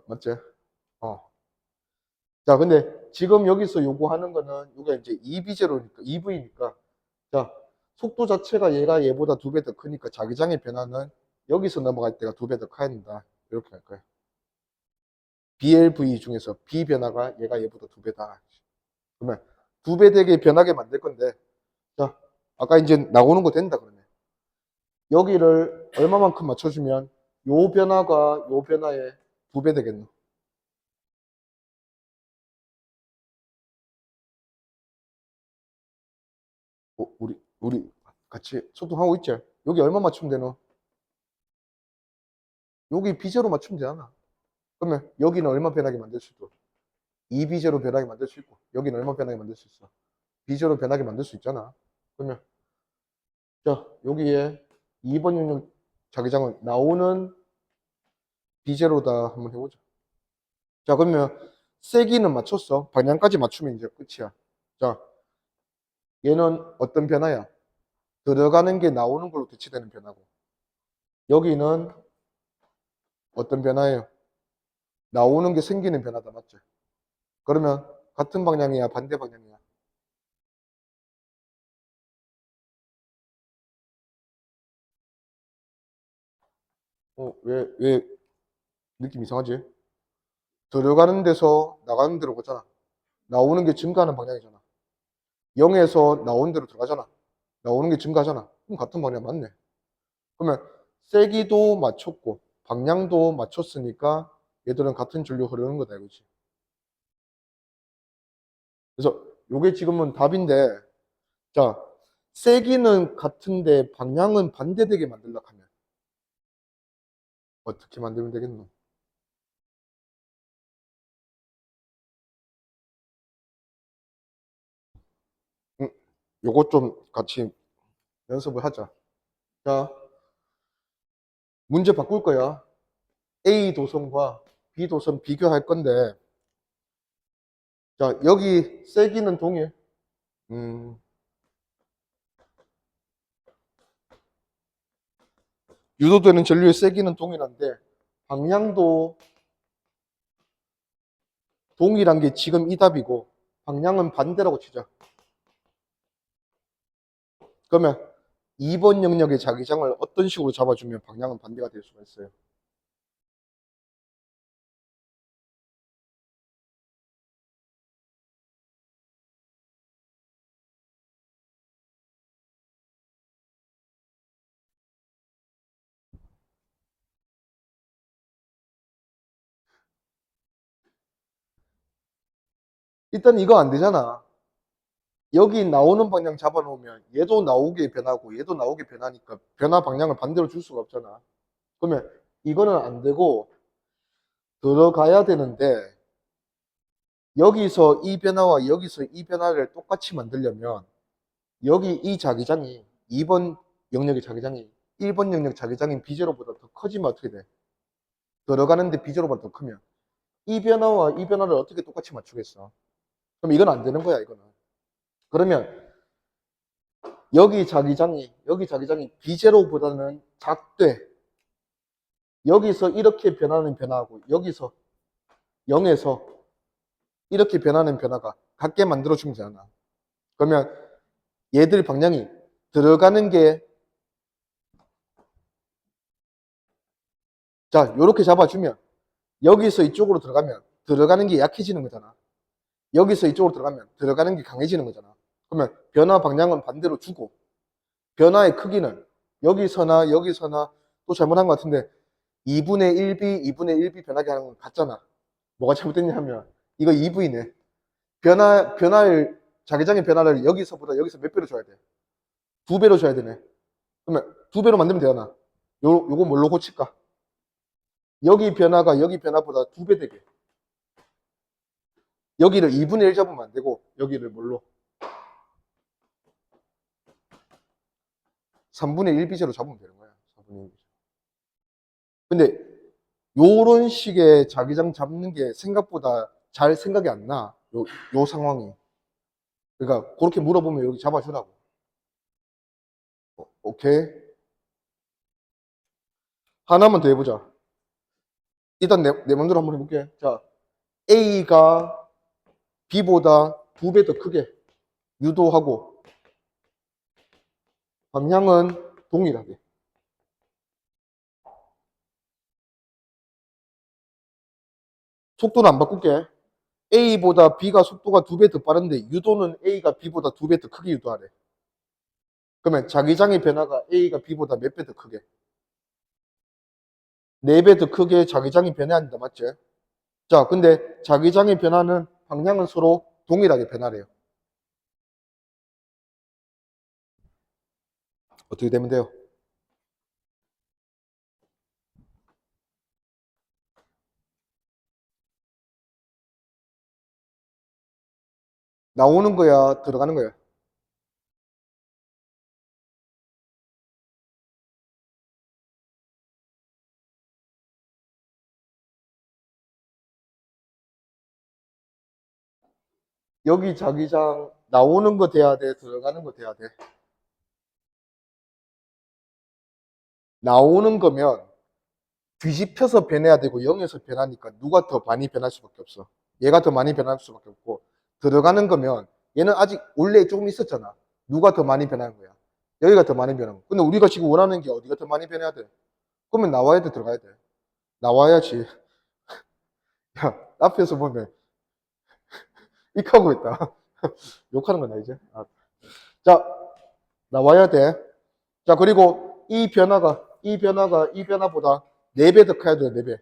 맞지? 어. 자, 근데 지금 여기서 요구하는 거는 이게 이제 2비제로니까 2V니까 자, 속도 자체가 얘보다 2배 더 크니까 자기장의 변화는 여기서 넘어갈 때가 2배 더 커야 된다. 이렇게 할 거예요. BLV 중에서 B 변화가 얘보다 2배다. 그러면 2배 되게 변하게 만들 건데 자, 아까 이제 나오는 거 된다 그러네. 여기를 얼마만큼 맞춰주면 요 변화가 요 변화의 2배 되겠노? 우리 같이 소통하고 있지? 여기 얼마 맞추면 되노? 여기 B제로 맞추면 되잖아. 그러면 여기는 얼마 변하게 만들 수 있고 2B제로 변하게 만들 수 있고 여기는 얼마 변하게 만들 수 있어? B제로 변하게 만들 수 있잖아. 그러면 자 여기에 2번 영역 자기장은 나오는 B제로다 한번 해보자. 자 그러면 세기는 맞췄어. 방향까지 맞추면 이제 끝이야. 자 얘는 어떤 변화야? 들어가는 게 나오는 걸로 대치되는 변화고 여기는 어떤 변화예요? 나오는 게 생기는 변화다 맞죠? 그러면 같은 방향이야 반대 방향이야? 왜 느낌 이상하지? 들어가는 데서 나가는 데로 가잖아. 나오는 게 증가하는 방향이잖아. 0에서 나오는 데로 들어가잖아. 나오는 게 증가하잖아. 그럼 같은 방향 맞네. 그러면 세기도 맞췄고 방향도 맞췄으니까 얘들은 같은 줄로 흐르는 거다 이거지. 그래서 요게 지금은 답인데 자 세기는 같은데 방향은 반대되게 만들려고 하면 어떻게 만들면 되겠노? 음, 요거 좀 같이 연습을 하자. 자, 문제 바꿀 거야. A 도선과 B 도선 비교할 건데, 자, 여기 세기는 동일. 음, 유도되는 전류의 세기는 동일한데, 방향도 동일한 게 지금 이 답이고, 방향은 반대라고 치자. 그러면 2번 영역의 자기장을 어떤 식으로 잡아주면 방향은 반대가 될 수가 있어요. 일단 이거 안 되잖아. 여기 나오는 방향 잡아놓으면 얘도 나오게 변하고 얘도 나오게 변하니까 변화 방향을 반대로 줄 수가 없잖아. 그러면 이거는 안 되고 들어가야 되는데 여기서 이 변화와 여기서 이 변화를 똑같이 만들려면 여기 이 자기장이 2번 영역의 자기장이 1번 영역 자기장인 B제로보다 더 커지면 어떻게 돼? 들어가는데 B제로보다 더 크면 이 변화와 이 변화를 어떻게 똑같이 맞추겠어? 그럼 이건 안 되는 거야 이거는. 그러면 여기 자기장이 B제로보다는 작되 여기서 이렇게 변하는 변화하고 여기서 0에서 이렇게 변하는 변화가 같게 만들어주면 되잖아. 그러면 얘들 방향이 들어가는 게 자, 요렇게 잡아주면 여기서 이쪽으로 들어가면 들어가는 게 약해지는 거잖아. 여기서 이쪽으로 들어가면 들어가는 게 강해지는 거잖아. 그러면 변화 방향은 반대로 주고 변화의 크기는 여기서나 여기서나 또 잘못한 것 같은데 2분의 1b, 2분의 1b 변하게 하는 건 같잖아. 뭐가 잘못됐냐 하면 이거 2v네. 변화를 자기장의 변화를 여기서보다 여기서 몇 배로 줘야 돼? 2배로 줘야 되네. 그러면 2배로 만들면 되잖아. 요거 뭘로 고칠까? 여기 변화가 여기 변화보다 2배 되게. 여기를 2분의 1 잡으면 안 되고 여기를 뭘로? 3분의 1비제로 잡으면 되는 거야. 4분의 1비제. 근데 요런 식의 자기장 잡는 게 생각보다 잘 생각이 안 나. 요 상황이. 그러니까 그렇게 물어보면 여기 잡아주라고. 오케이. 하나만 더 해보자. 일단 내 맘대로 한번 해볼게. 자, A가 B보다 2배 더 크게 유도하고 방향은 동일하게. 속도는 안 바꿀게. A보다 B가 속도가 2배 더 빠른데 유도는 A가 B보다 2배 더 크게 유도하래. 그러면 자기장의 변화가 A가 B보다 몇 배 더 크게? 4배 더 크게 자기장이 변해야 한다, 맞지? 자, 근데 자기장의 변화는 방향은 서로 동일하게 변하래요. 어떻게 되면 돼요? 나오는 거야, 들어가는 거야? 여기 자기장 나오는 거 돼야 돼, 들어가는 거 돼야 돼? 나오는 거면 뒤집혀서 변해야 되고 0에서 변하니까 누가 더 많이 변할 수밖에 없어. 얘가 더 많이 변할 수밖에 없고, 들어가는 거면 얘는 아직 원래 조금 있었잖아. 누가 더 많이 변하는 거야? 여기가 더 많이 변하는 거야. 근데 우리가 지금 원하는 게 어디가 더 많이 변해야 돼? 그러면 나와야 돼, 들어가야 돼? 나와야지. 야, 앞에서 보면 익하고 있다. 욕하는 거다, 이제. 자, 나와야 돼. 자, 그리고 이 변화보다 4배 더 커야 돼, 4배.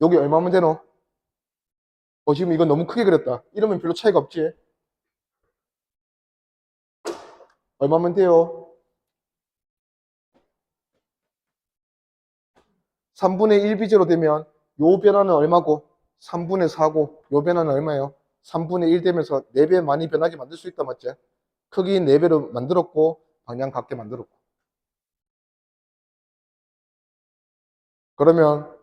여기 얼마면 되노? 지금 이거 너무 크게 그렸다. 이러면 별로 차이가 없지. 얼마면 돼요? 3분의 1 비제로 되면 요 변화는 얼마고? 3분의 4고 요 변화는 얼마예요? 3분의 1 되면서 4배 많이 변하게 만들 수 있다, 맞지? 크기 4배로 만들었고 방향 같게 만들었고. 그러면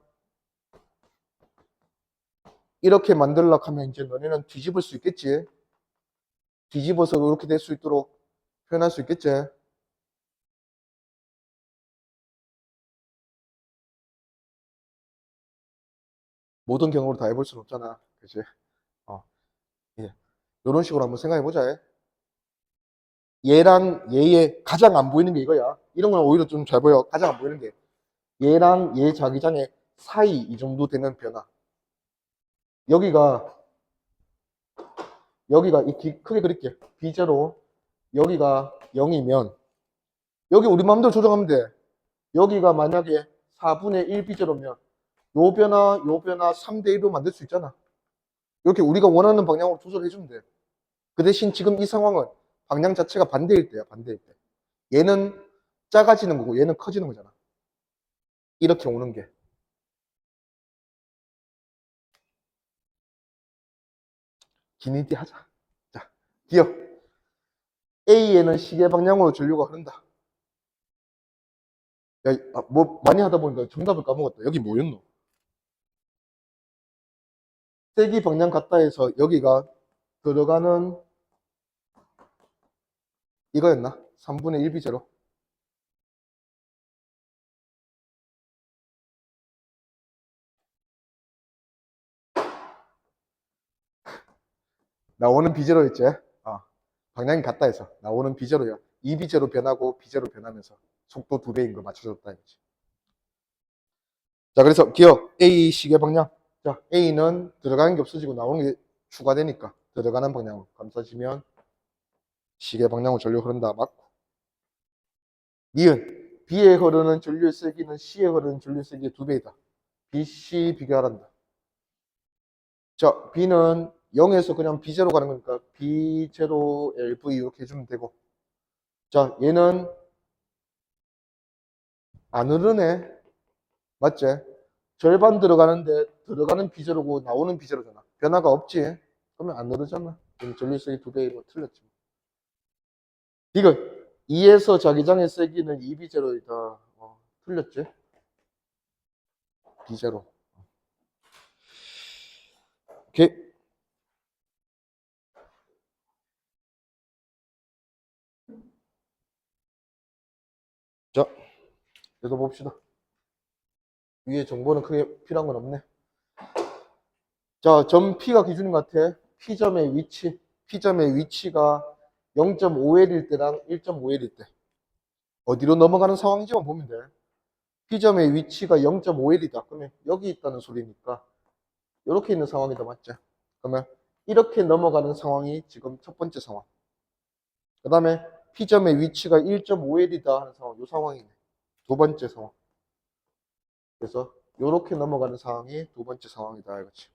이렇게 만들려고 하면 이제 너네는 뒤집을 수 있겠지? 뒤집어서 이렇게 될 수 있도록 표현할 수 있겠지? 모든 경우로 다 해볼 수는 없잖아. 그치? 어, 예. 이런 식으로 한번 생각해 보자. 얘랑 얘의 가장 안 보이는 게 이거야. 이런 건 오히려 좀 잘 보여. 가장 안 보이는 게. 얘랑 얘 자기장의 사이 이 정도 되는 변화. 여기가 크게 그릴게. B제로 여기가 0이면 여기 우리 마음대로 조정하면 돼. 여기가 만약에 4분의 1 B제로면 요 변화 3대 1로 만들 수 있잖아. 이렇게 우리가 원하는 방향으로 조절해 주면 돼. 그 대신 지금 이 상황은 방향 자체가 반대일 때야, 반대일 때. 얘는 작아지는 거고 얘는 커지는 거잖아. 이렇게 오는 게. 기니디 하자. 자, 기억. A에는 시계 방향으로 전류가 흐른다. 야, 뭐 많이 하다 보니까 정답을 까먹었다. 여기 뭐였노? 세기 방향 같다 해서 여기가 들어가는 이거였나? 3분의 1 비제로. 나오는 비제로였지? 방향이 같다 해서 나오는 비제로야. 이 비제로 변하고 비제로 변하면서 속도 2배인 거 맞춰줬다 이거지. 자, 그래서 기억 A 시계 방향. 자, A는 들어가는 게 없어지고 나오는 게 추가되니까 들어가는 방향으로 감싸지면 시계 방향으로 전류 흐른다 맞고. 니은 B에 흐르는 전류의 세기는 C에 흐르는 전류의 세기의 2배이다. B, C 비교하란다. 자, B는 0에서 그냥 B제로 가는 거니까 B0 LV 이렇게 해주면 되고. 자, 얘는 안 흐르네. 맞지? 절반 들어가는데 들어가는 B제로고 나오는 B제로잖아. 변화가 없지? 그러면 안 흐르잖아. 그럼 전류세기 2배이고 틀렸지. 이거 2에서 자기장의 세기는 2B제로이다. 틀렸지? B제로. 오케이. 자, 읽어봅시다. 위에 정보는 크게 필요한 건 없네. 자, 점 P가 기준인 것 같아. P점의 위치. P점의 위치가 0.5L일 때랑 1.5L일 때. 어디로 넘어가는 상황인지만 보면 돼. P점의 위치가 0.5L이다. 그러면 여기 있다는 소리니까 이렇게 있는 상황이다. 맞죠? 그러면 이렇게 넘어가는 상황이 지금 첫 번째 상황. 그 다음에 P점의 위치가 1.5L이다 하는 상황, 이 상황이네. 두 번째 상황. 그래서 이렇게 넘어가는 상황이 두 번째 상황이다 이거지.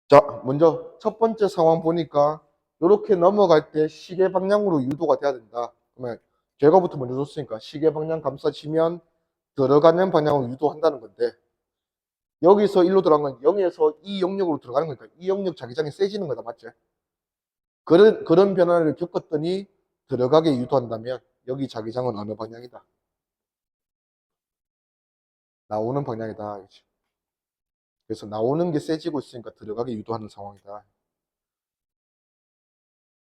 자, 먼저 첫 번째 상황 보니까 이렇게 넘어갈 때 시계 방향으로 유도가 돼야 된다. 그러면 결과부터 먼저 줬으니까 시계 방향 감싸지면 들어가는 방향으로 유도한다는 건데, 여기서 1로 들어간 건 0에서 이 영역으로 들어가는 거니까 이 영역 자기장이 세지는 거다, 맞지? 그런 변화를 겪었더니 들어가게 유도한다면 여기 자기장은 어느 방향이다? 나오는 방향이다. 그렇지? 그래서 나오는 게 세지고 있으니까 들어가게 유도하는 상황이다.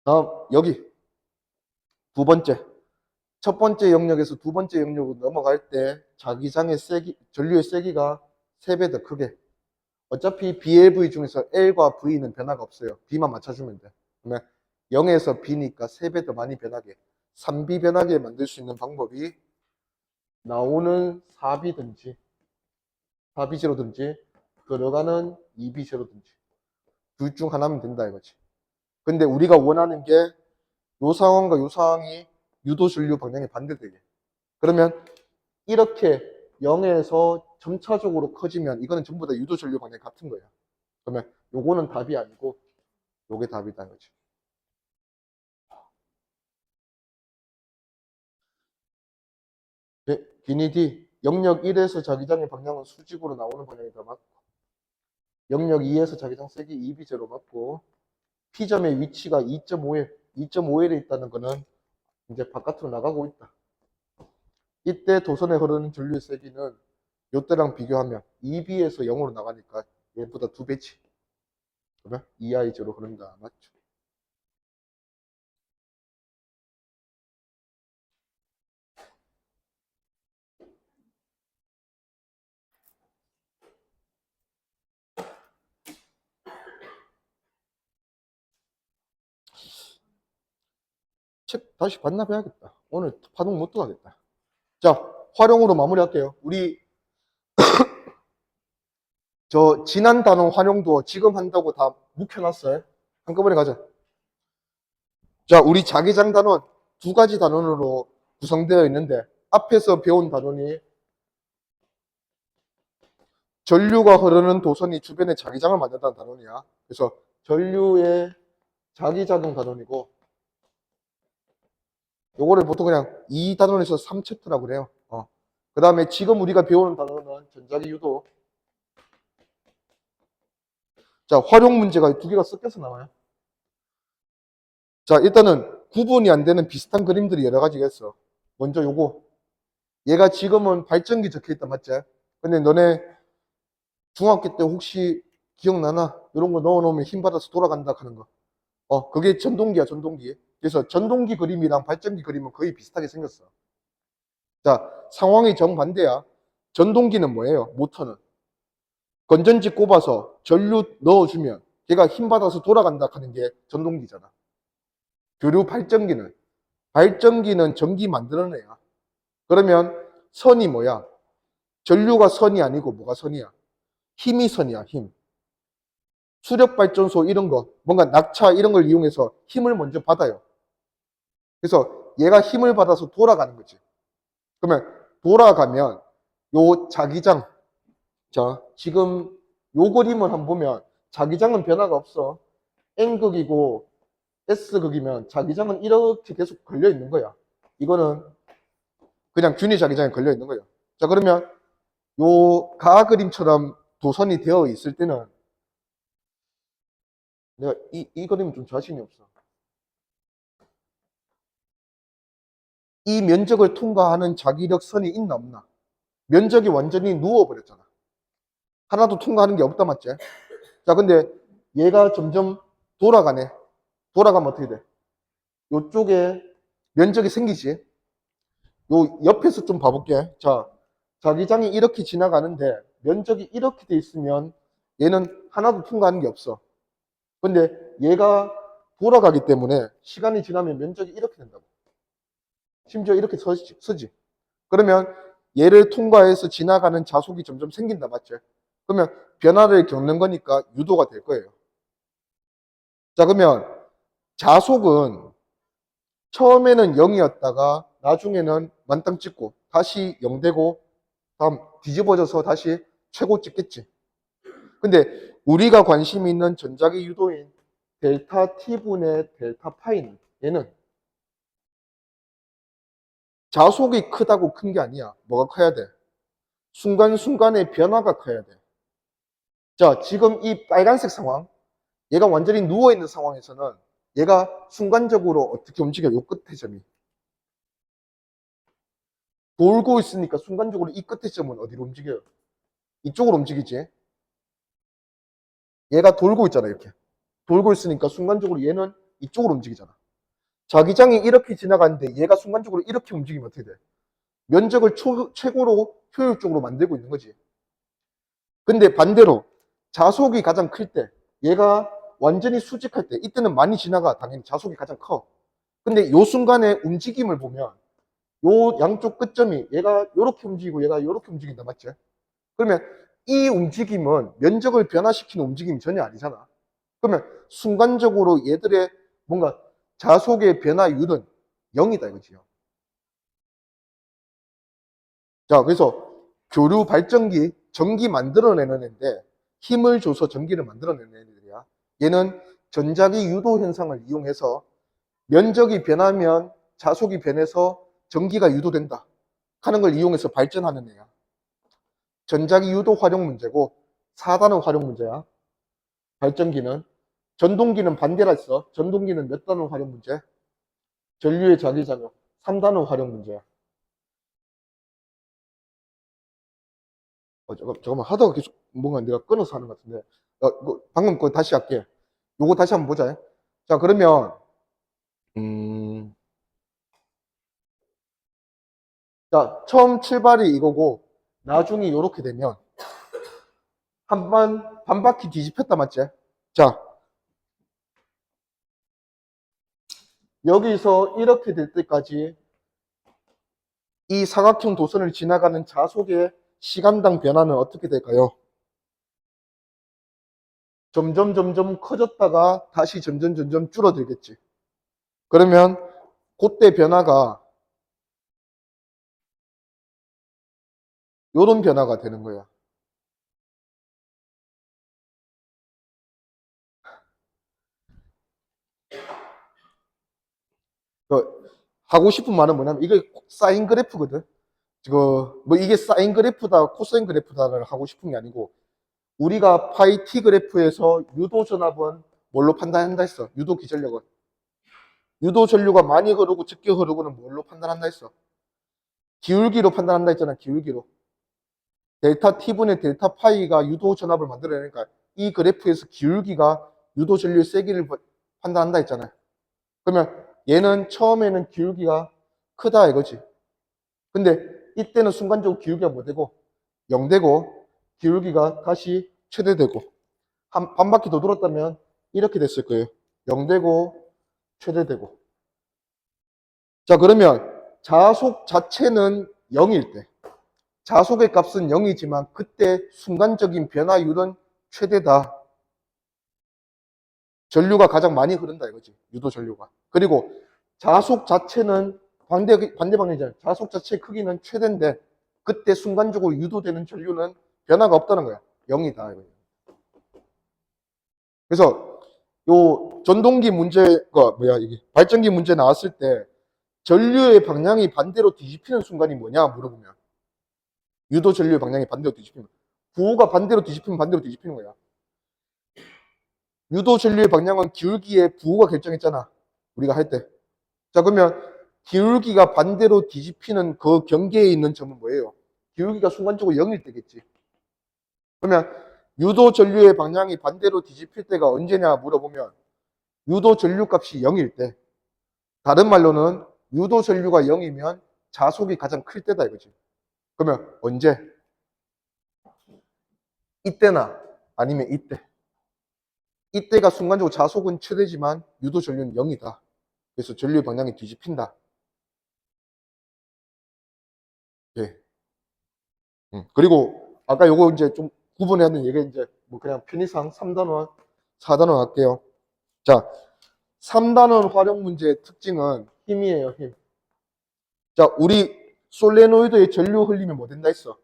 다음 여기 두 번째, 첫 번째 영역에서 두 번째 영역으로 넘어갈 때 자기장의 세기, 전류의 세기가 3배 더 크게. 어차피 BLV 중에서 L과 V는 변화가 없어요. B만 맞춰주면 돼. 그러면 0에서 B니까 3배 더 많이 변하게, 3B 변하게 만들 수 있는 방법이 나오는 4B든지 4B0든지 들어가는 2B0든지 둘 중 하나면 된다 이거지. 근데 우리가 원하는 게 요 상황과 요 상황이 유도 전류 방향이 반대되게. 그러면 이렇게 0에서 점차적으로 커지면 이거는 전부 다 유도 전류 방향이 같은 거야. 그러면 요거는 답이 아니고 요게 답이다 이거지. 네, 기니 D 영역 1에서 자기장의 방향은 수직으로 나오는 방향이 더 맞고, 영역 2에서 자기장 세기 2B제로 맞고, P점의 위치가 2.5L, 2.5L에 있다는 거는 이제 바깥으로 나가고 있다. 이때 도선에 흐르는 전류의 세기는 이때랑 비교하면 2B에서 0으로 나가니까 얘보다 2배지. 그러면 2I0로 흐른다. 맞죠? 책 다시 반납해야겠다. 오늘 파동 못 들어가겠다. 자, 활용으로 마무리할게요. 우리 저 지난 단원 활용도 지금 한다고 다 묵혀놨어요. 한꺼번에 가자. 자, 우리 자기장 단원 두 가지 단원으로 구성되어 있는데, 앞에서 배운 단원이 전류가 흐르는 도선이 주변에 자기장을 만든다는 단원이야. 그래서 전류의 자기작용 단원이고, 요거를 보통 그냥 2단원에서 3챕터라고 그래요. 그 다음에 지금 우리가 배우는 단원은 전자기 유도. 자, 활용 문제가 두 개가 섞여서 나와요. 자, 일단은 구분이 안 되는 비슷한 그림들이 여러 가지가 있어. 먼저 요거. 얘가 지금은 발전기 적혀 있다, 맞지? 근데 너네 중학교 때 혹시 기억나나? 이런 거 넣어 놓으면 힘 받아서 돌아간다 하는 거. 그게 전동기야, 전동기. 그래서 전동기 그림이랑 발전기 그림은 거의 비슷하게 생겼어. 자, 상황이 정반대야. 전동기는 뭐예요? 모터는. 건전지 꼽아서 전류 넣어주면 걔가 힘 받아서 돌아간다 하는 게 전동기잖아. 교류 발전기는 전기 만드는 애야. 그러면 선이 뭐야? 전류가 선이 아니고 뭐가 선이야? 힘이 선이야, 힘. 수력발전소 이런 거, 뭔가 낙차 이런 걸 이용해서 힘을 먼저 받아요. 그래서 얘가 힘을 받아서 돌아가는 거지. 그러면 돌아가면 요 자기장, 자, 지금 요 그림을 한번 보면 자기장은 변화가 없어. N극이고 S극이면 자기장은 이렇게 계속 걸려 있는 거야. 이거는 그냥 균이 자기장에 걸려 있는 거예요. 자, 그러면 요 가 그림처럼 도선이 되어 있을 때는 내가 이 그림은 좀 자신이 없어. 이 면적을 통과하는 자기력 선이 있나 없나? 면적이 완전히 누워버렸잖아. 하나도 통과하는 게 없다, 맞지? 자, 근데 얘가 점점 돌아가네. 돌아가면 어떻게 돼? 요쪽에 면적이 생기지? 요 옆에서 좀 봐볼게. 자, 자기장이 이렇게 지나가는데 면적이 이렇게 돼 있으면 얘는 하나도 통과하는 게 없어. 근데 얘가 돌아가기 때문에 시간이 지나면 면적이 이렇게 된다고. 심지어 이렇게 서지. 그러면 얘를 통과해서 지나가는 자속이 점점 생긴다, 맞지? 그러면 변화를 겪는 거니까 유도가 될 거예요. 자, 그러면 자속은 처음에는 0이었다가 나중에는 만땅 찍고 다시 0 되고 다음 뒤집어져서 다시 최고 찍겠지. 근데 우리가 관심 있는 전자기 유도인 델타 T분의 델타 파이는 얘는 자속이 크다고 큰 게 아니야. 뭐가 커야 돼? 순간순간의 변화가 커야 돼. 자, 지금 이 빨간색 상황, 얘가 완전히 누워있는 상황에서는 얘가 순간적으로 어떻게 움직여요? 요 끝에 점이. 돌고 있으니까 순간적으로 이 끝에 점은 어디로 움직여요? 이쪽으로 움직이지. 얘가 돌고 있잖아, 이렇게. 돌고 있으니까 순간적으로 얘는 이쪽으로 움직이잖아. 자기장이 이렇게 지나가는데 얘가 순간적으로 이렇게 움직이면 어떻게 돼? 면적을 최고로 효율적으로 만들고 있는 거지. 근데 반대로 자속이 가장 클 때, 얘가 완전히 수직할 때, 이때는 많이 지나가. 당연히 자속이 가장 커. 근데 요 순간의 움직임을 보면 요 양쪽 끝점이 얘가 요렇게 움직이고 얘가 요렇게 움직인다, 맞지? 그러면 이 움직임은 면적을 변화시키는 움직임이 전혀 아니잖아. 그러면 순간적으로 얘들의 뭔가 자속의 변화율은 0이다 이거지요. 자, 그래서 교류 발전기, 전기 만들어내는 애인데 힘을 줘서 전기를 만들어내는 애들이야. 얘는 전자기 유도 현상을 이용해서 면적이 변하면 자속이 변해서 전기가 유도된다 하는 걸 이용해서 발전하는 애야. 전자기 유도 활용 문제고 4단원 활용 문제야. 발전기는. 전동기는 반대라 했어. 전동기는 몇 단원 활용 문제? 전류의 자기작용 3단원 활용 문제야. 잠깐만 하다가 계속 뭔가 내가 끊어서 하는 것 같은데. 방금 거 다시 할게. 요거 다시 한번 보자. 자, 그러면 자, 처음 출발이 이거고 나중에 요렇게 되면 반 바퀴 뒤집혔다, 맞지? 자, 여기서 이렇게 될 때까지 이 사각형 도선을 지나가는 자속의 시간당 변화는 어떻게 될까요? 점점 커졌다가 다시 점점 줄어들겠지. 그러면 그때 변화가 요런 변화가 되는 거야. 하고 싶은 말은 뭐냐면 이게 사인 그래프거든. 뭐 이게 사인 그래프다, 코사인 그래프다를 하고 싶은 게 아니고 우리가 파이 t 그래프에서 유도 전압은 뭘로 판단한다 했어? 유도 기전력은. 유도 전류가 많이 흐르고 적게 흐르고는 뭘로 판단한다 했어? 기울기로 판단한다 했잖아, 기울기로. 델타 t분의 델타 파이가 유도 전압을 만들어내니까 이 그래프에서 기울기가 유도 전류의 세기를 판단한다 했잖아요. 그러면 얘는 처음에는 기울기가 크다 이거지. 근데 이때는 순간적으로 기울기가 뭐 되고 0 되고 기울기가 다시 최대되고 반 바퀴 더 돌았다면 이렇게 됐을 거예요. 0 되고 최대되고. 자, 그러면 자속 자체는 0일 때 자속의 값은 0이지만 그때 순간적인 변화율은 최대다. 전류가 가장 많이 흐른다 이거지. 유도 전류가. 그리고 자속 자체는 반대 방향이잖아요. 자속 자체의 크기는 최대인데 그때 순간적으로 유도되는 전류는 변화가 없다는 거야. 0이다. 그래서 요 전동기 문제가 뭐야 이게 발전기 문제 나왔을 때 전류의 방향이 반대로 뒤집히는 순간이 뭐냐 물어보면 유도 전류의 방향이 반대로 뒤집히면 부호가 반대로 뒤집히면 반대로 뒤집히는 거야. 유도 전류의 방향은 기울기의 부호가 결정했잖아. 우리가 할 때. 자, 그러면 기울기가 반대로 뒤집히는 그 경계에 있는 점은 뭐예요? 기울기가 순간적으로 0일 때겠지. 그러면 유도 전류의 방향이 반대로 뒤집힐 때가 언제냐 물어보면 유도 전류 값이 0일 때. 다른 말로는 유도 전류가 0이면 자속이 가장 클 때다 이거지. 그러면 언제? 이때나 아니면 이때. 이때가 순간적으로 자속은 최대지만 유도 전류는 0이다. 그래서 전류의 방향이 뒤집힌다. 예. 그리고 아까 요거 이제 좀 구분해야 하는 얘기 이제 뭐 그냥 편의상 3단원, 4단원 할게요. 자, 3단원 활용 문제의 특징은 힘이에요, 힘. 자, 우리 솔레노이드에 전류 흘리면 뭐 된다 했어?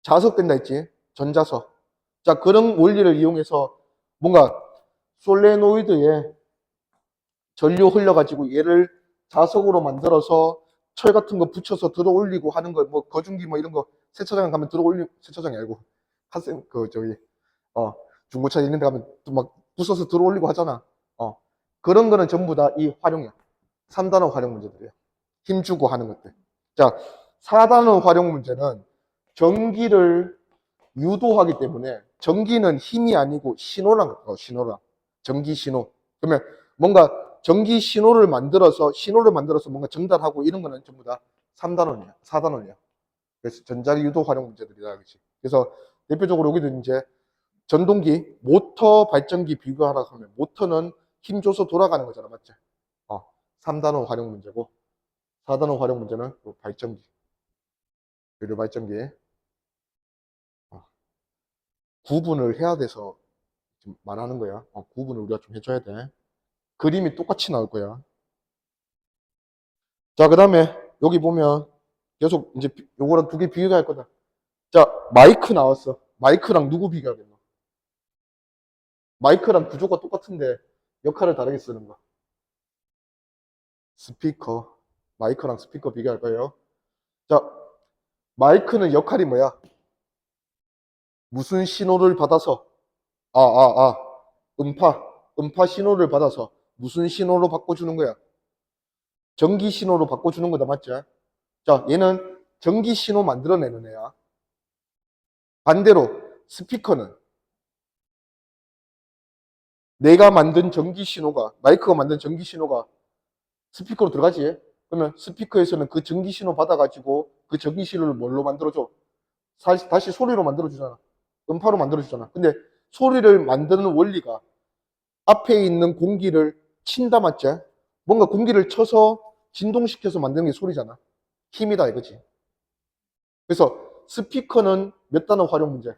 자석 된다 했지? 전자석. 자, 그런 원리를 이용해서 뭔가 솔레노이드에 전류 흘려가지고 얘를 자석으로 만들어서 철 같은 거 붙여서 들어 올리고 하는 거, 뭐 거중기 뭐 이런 거 세차장 가면 들어 올리, 세차장이 아니고 카센 그 저기 중고차 있는 데 가면 또 막 부숴서 들어 올리고 하잖아. 그런 거는 전부 다 이 활용이야. 3단원 활용 문제들이야. 힘 주고 하는 것들. 자, 4단원 활용 문제는 전기를 유도하기 때문에 전기는 힘이 아니고 신호랑 가까워, 신호랑. 전기 신호. 그러면 뭔가 전기 신호를 만들어서 뭔가 전달하고 이런 거는 전부 다 3단원이야. 4단원이야. 그래서 전자기 유도 활용 문제들이다. 그렇지? 그래서 대표적으로 여기도 이제 전동기, 모터 발전기 비교하라 하면 모터는 힘 줘서 돌아가는 거잖아. 맞지? 3단원 활용 문제고 4단원 활용 문제는 발전기, 유료 발전기. 구분을 해야 돼서 지금 말하는 거야. 구분을 우리가 좀 해줘야 돼. 그림이 똑같이 나올 거야. 자, 그 다음에 여기 보면 계속 이제 요거랑 두 개 비교할 거다. 자, 마이크 나왔어. 마이크랑 누구 비교하겠노? 마이크랑 구조가 똑같은데 역할을 다르게 쓰는 거. 스피커. 마이크랑 스피커 비교할 거예요. 자, 마이크는 역할이 뭐야? 무슨 신호를 받아서 음파 신호를 받아서 무슨 신호로 바꿔주는 거야? 전기 신호로 바꿔주는 거다. 맞지? 자, 얘는 전기 신호 만들어내는 애야. 반대로 스피커는 내가 만든 전기 신호가, 마이크가 만든 전기 신호가 스피커로 들어가지. 그러면 스피커에서는 그 전기 신호 받아가지고 그 전기 신호를 뭘로 만들어줘? 다시 소리로 만들어주잖아. 음파로 만들어주잖아. 근데 소리를 만드는 원리가 앞에 있는 공기를 친다. 맞지? 뭔가 공기를 쳐서 진동시켜서 만드는 게 소리잖아. 힘이다 이거지. 그래서 스피커는 몇 단어 활용 문제?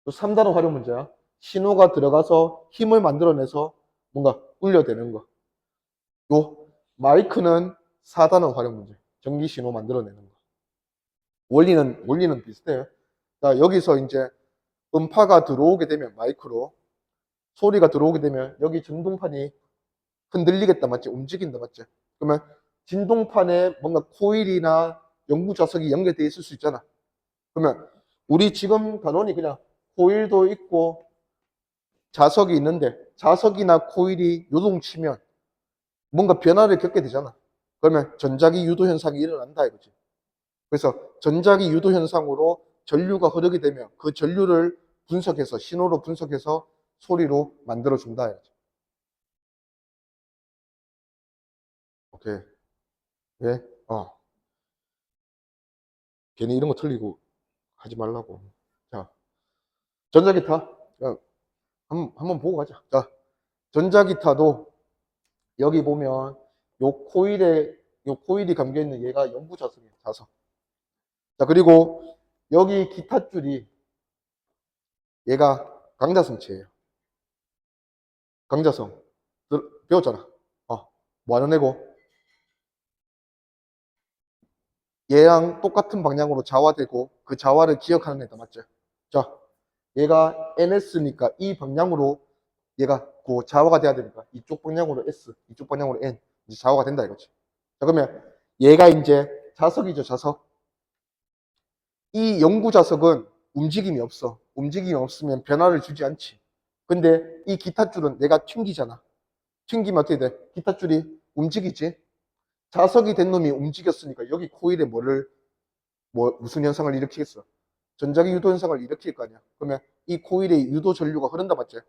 3단원 활용 문제야. 신호가 들어가서 힘을 만들어내서 뭔가 울려대는 거. 요 마이크는 4단원 활용 문제. 전기 신호 만들어내는 거. 원리는 비슷해요. 자, 여기서 이제 음파가 들어오게 되면 마이크로 소리가 들어오게 되면 여기 진동판이 흔들리겠다. 맞지? 움직인다. 맞지? 그러면 진동판에 뭔가 코일이나 연구 좌석이 연결되어 있을 수 있잖아. 그러면 우리 지금 단원이 그냥 코일도 있고 자석이 있는데 자석이나 코일이 요동치면 뭔가 변화를 겪게 되잖아. 그러면 전자기 유도 현상이 일어난다 이거지. 그래서 전자기 유도 현상으로 전류가 흐르게 되면 그 전류를 분석해서 신호로 분석해서 소리로 만들어 준다 이거지. 오케이. 예. 괜히 이런 거 틀리고 하지 말라고. 자, 전자기타. 한번 보고 가자. 자, 전자기타도 여기 보면 요 코일이 감겨 있는 얘가 연구 자석이에요. 자석. 자, 그리고 여기 기타 줄이 얘가 강자성체예요. 강자성. 배웠잖아. 뭐 하는 애고? 얘랑 똑같은 방향으로 자화되고 그 자화를 기억하는 애다. 맞죠? 자, 얘가 NS니까 이 방향으로 얘가 그 자화가 돼야 되니까 이쪽 방향으로 S, 이쪽 방향으로 N 이제 자화가 된다 이거지. 자, 그러면 얘가 이제 자석이죠. 자석. 이 영구 자석은 움직임이 없어. 움직임이 없으면 변화를 주지 않지. 근데 이 기타 줄은 내가 튕기잖아. 튕기면 어떻게 돼? 기타 줄이 움직이지. 자석이 된 놈이 움직였으니까 여기 코일에 무슨 현상을 일으키겠어? 전자기 유도 현상을 일으킬 거 아니야. 그러면 이 코일에 유도 전류가 흐른다. 맞지?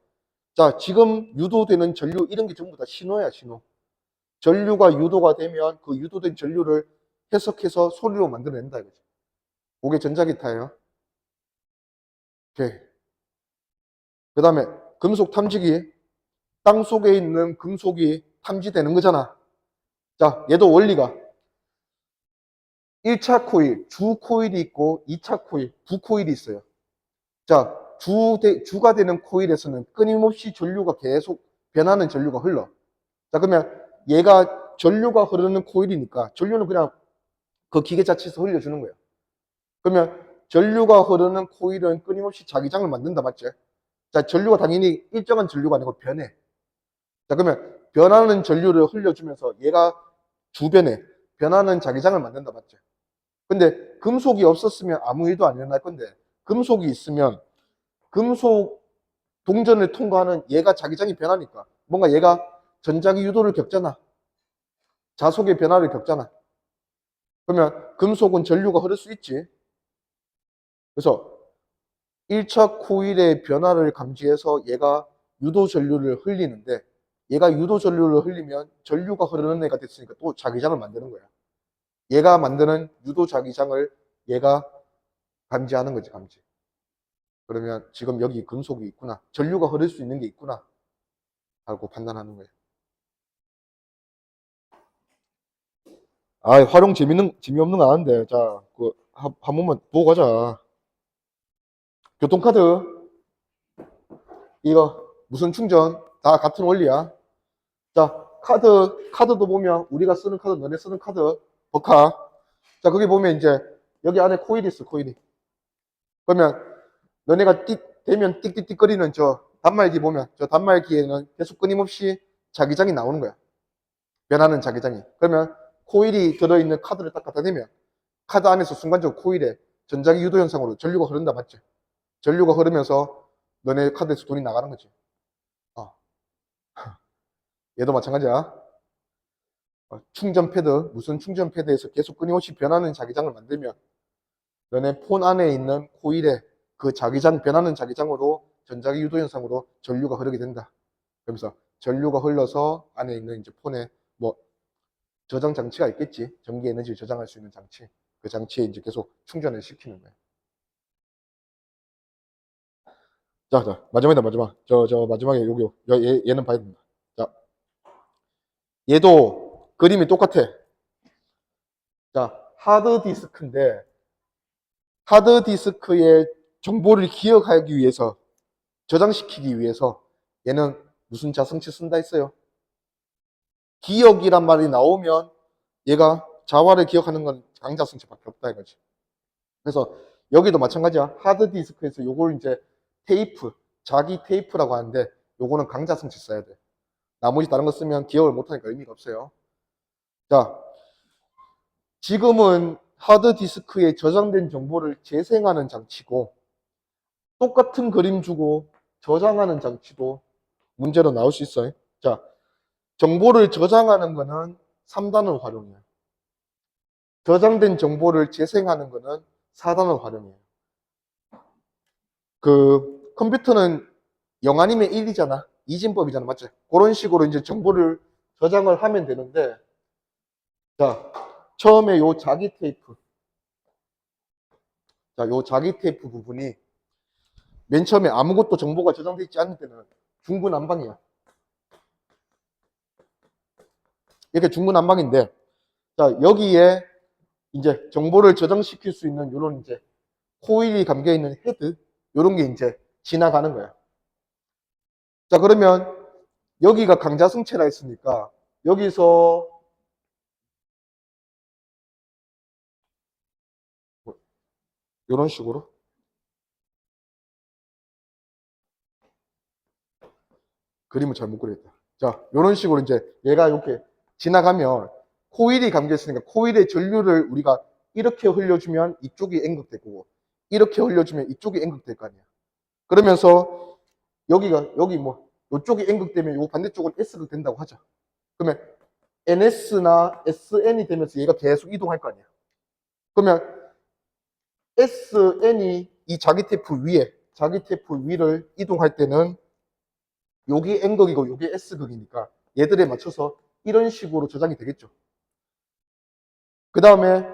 자, 지금 유도되는 전류 이런 게 전부 다 신호야. 신호. 전류가 유도가 되면 그 유도된 전류를 해석해서 소리로 만들어낸다 이거지. 그게 전자기타예요. 오케이. 그 다음에 금속 탐지기. 땅 속에 있는 금속이 탐지되는 거잖아. 자, 얘도 원리가 1차 코일, 주 코일이 있고 2차 코일, 부 코일이 있어요. 자, 주가 되는 코일에서는 끊임없이 전류가 계속 변하는 전류가 흘러. 자, 그러면 얘가 전류가 흐르는 코일이니까 전류는 그냥 그 기계 자체에서 흘려주는 거예요. 그러면 전류가 흐르는 코일은 끊임없이 자기장을 만든다, 맞지? 자, 전류가 당연히 일정한 전류가 아니고 변해. 자, 그러면 변하는 전류를 흘려주면서 얘가 주변에 변하는 자기장을 만든다, 맞지? 근데 금속이 없었으면 아무 일도 안 일어날 건데 금속이 있으면 금속 동전을 통과하는 얘가 자기장이 변하니까 뭔가 얘가 전자기 유도를 겪잖아. 자속의 변화를 겪잖아. 그러면 금속은 전류가 흐를 수 있지. 그래서 1차 코일의 변화를 감지해서 얘가 유도 전류를 흘리는데 얘가 유도 전류를 흘리면 전류가 흐르는 애가 됐으니까 또 자기장을 만드는 거야. 얘가 만드는 유도 자기장을 얘가 감지하는 거지, 감지. 그러면 지금 여기 금속이 있구나. 전류가 흐를 수 있는 게 있구나. 하고 판단하는 거예요. 아, 활용 재미없는 거 아는데. 자, 한 번만 보고 가자. 교통카드. 이거 무슨 충전 다 같은 원리야. 자, 카드도 보면 우리가 쓰는 카드, 너네 쓰는 카드, 버카. 자, 거기 보면 이제 여기 안에 코일이 있어, 코일이. 그러면 너네가 되면 띡띡띡거리는 저 단말기 보면 저 단말기에는 계속 끊임없이 자기장이 나오는 거야. 변하는 자기장이. 그러면 코일이 들어있는 카드를 딱 갖다 대면 카드 안에서 순간적으로 코일에 전자기 유도 현상으로 전류가 흐른다, 맞지? 전류가 흐르면서 너네 카드에서 돈이 나가는 거지. 어. 얘도 마찬가지야. 충전 패드, 무슨 충전 패드에서 계속 끊임없이 변하는 자기장을 만들면 너네 폰 안에 있는 코일에 그 자기장, 변하는 자기장으로 전자기 유도 현상으로 전류가 흐르게 된다. 그러면서 전류가 흘러서 안에 있는 이제 폰에 뭐 저장 장치가 있겠지. 전기 에너지를 저장할 수 있는 장치. 그 장치에 이제 계속 충전을 시키는 거야. 자, 마지막이다, 마지막. 저 마지막에 여기, 얘는 봐야 된다. 자, 얘도 그림이 똑같아. 자, 하드디스크인데, 하드디스크의 정보를 기억하기 위해서, 저장시키기 위해서, 얘는 무슨 자성치 쓴다 했어요? 기억이란 말이 나오면 얘가 자화를 기억하는 건 강자성치밖에 없다 이거지. 그래서 여기도 마찬가지야. 하드디스크에서 요걸 이제 테이프, 자기 테이프라고 하는데 요거는 강자성치 써야 돼. 나머지 다른 거 쓰면 기억을 못하니까 의미가 없어요. 자, 지금은 하드디스크에 저장된 정보를 재생하는 장치고 똑같은 그림 주고 저장하는 장치도 문제로 나올 수 있어요. 자, 정보를 저장하는 거는 3단을 활용해요. 저장된 정보를 재생하는 거는 4단을 활용해요. 그 컴퓨터는 0 아니면 1이잖아. 이진법이잖아. 맞지? 그런 식으로 이제 정보를 저장을 하면 되는데 자, 처음에 요 자기 테이프. 자, 요 자기 테이프 부분이 맨 처음에 아무것도 정보가 저장되어 있지 않을 때는 중구난방이야. 이렇게 중구난방인데 자, 여기에 이제 정보를 저장시킬 수 있는 요런 이제 코일이 감겨 있는 헤드 요런 게 이제 지나가는 거야. 자, 그러면 여기가 강자성체라 했으니까 여기서 이런 식으로 그림을 잘못 그렸다. 자, 이런 식으로 이제 얘가 이렇게 지나가면 코일이 감겨 있으니까 코일의 전류를 우리가 이렇게 흘려주면 이쪽이 N극 되고 이렇게 흘려주면 이쪽이 N극 될 거 아니야. 그러면서 여기 뭐 이쪽이 N극 되면 이 반대쪽은 S극 된다고 하자. 그러면 NS나 SN이 되면서 얘가 계속 이동할 거 아니야. 그러면 SN이 이 자기 테이프 위에 자기 테이프 위를 이동할 때는 여기 N극이고 여기 S극이니까 얘들에 맞춰서 이런 식으로 저장이 되겠죠. 그 다음에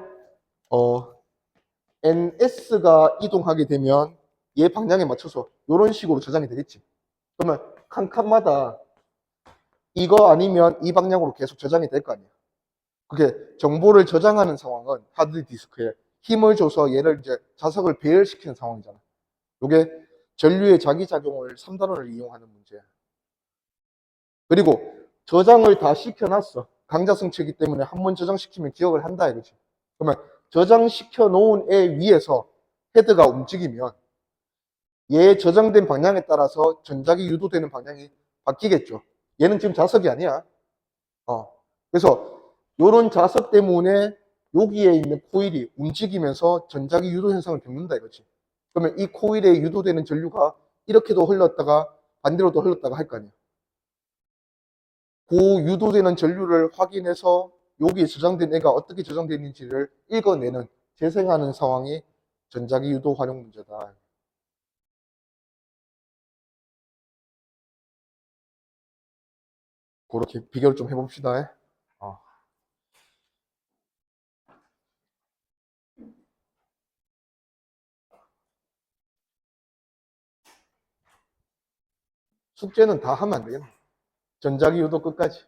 NS가 이동하게 되면 얘 방향에 맞춰서 이런 식으로 저장이 되겠지. 그러면 한 칸마다 이거 아니면 이 방향으로 계속 저장이 될 거 아니야. 그게 정보를 저장하는 상황은 하드디스크에 힘을 줘서 얘를 이제 자석을 배열시키는 상황이잖아. 이게 전류의 자기작용을 3단원을 이용하는 문제야. 그리고 저장을 다 시켜놨어. 강자성체이기 때문에 한 번 저장시키면 기억을 한다 이거지. 그러면 저장시켜 놓은 애 위에서 헤드가 움직이면 얘 저장된 방향에 따라서 전자기 유도되는 방향이 바뀌겠죠. 얘는 지금 자석이 아니야. 그래서 이런 자석 때문에 여기에 있는 코일이 움직이면서 전자기 유도 현상을 겪는다 이거지. 그러면 이 코일에 유도되는 전류가 이렇게도 흘렀다가 반대로도 흘렀다가 할 거 아니야. 그 유도되는 전류를 확인해서 여기에 저장된 애가 어떻게 저장되는지를 읽어내는, 재생하는 상황이 전자기 유도 활용 문제다. 그렇게 비교를 좀 해봅시다. 어. 숙제는 다 하면 안 되겠네. 전자기 유도 끝까지.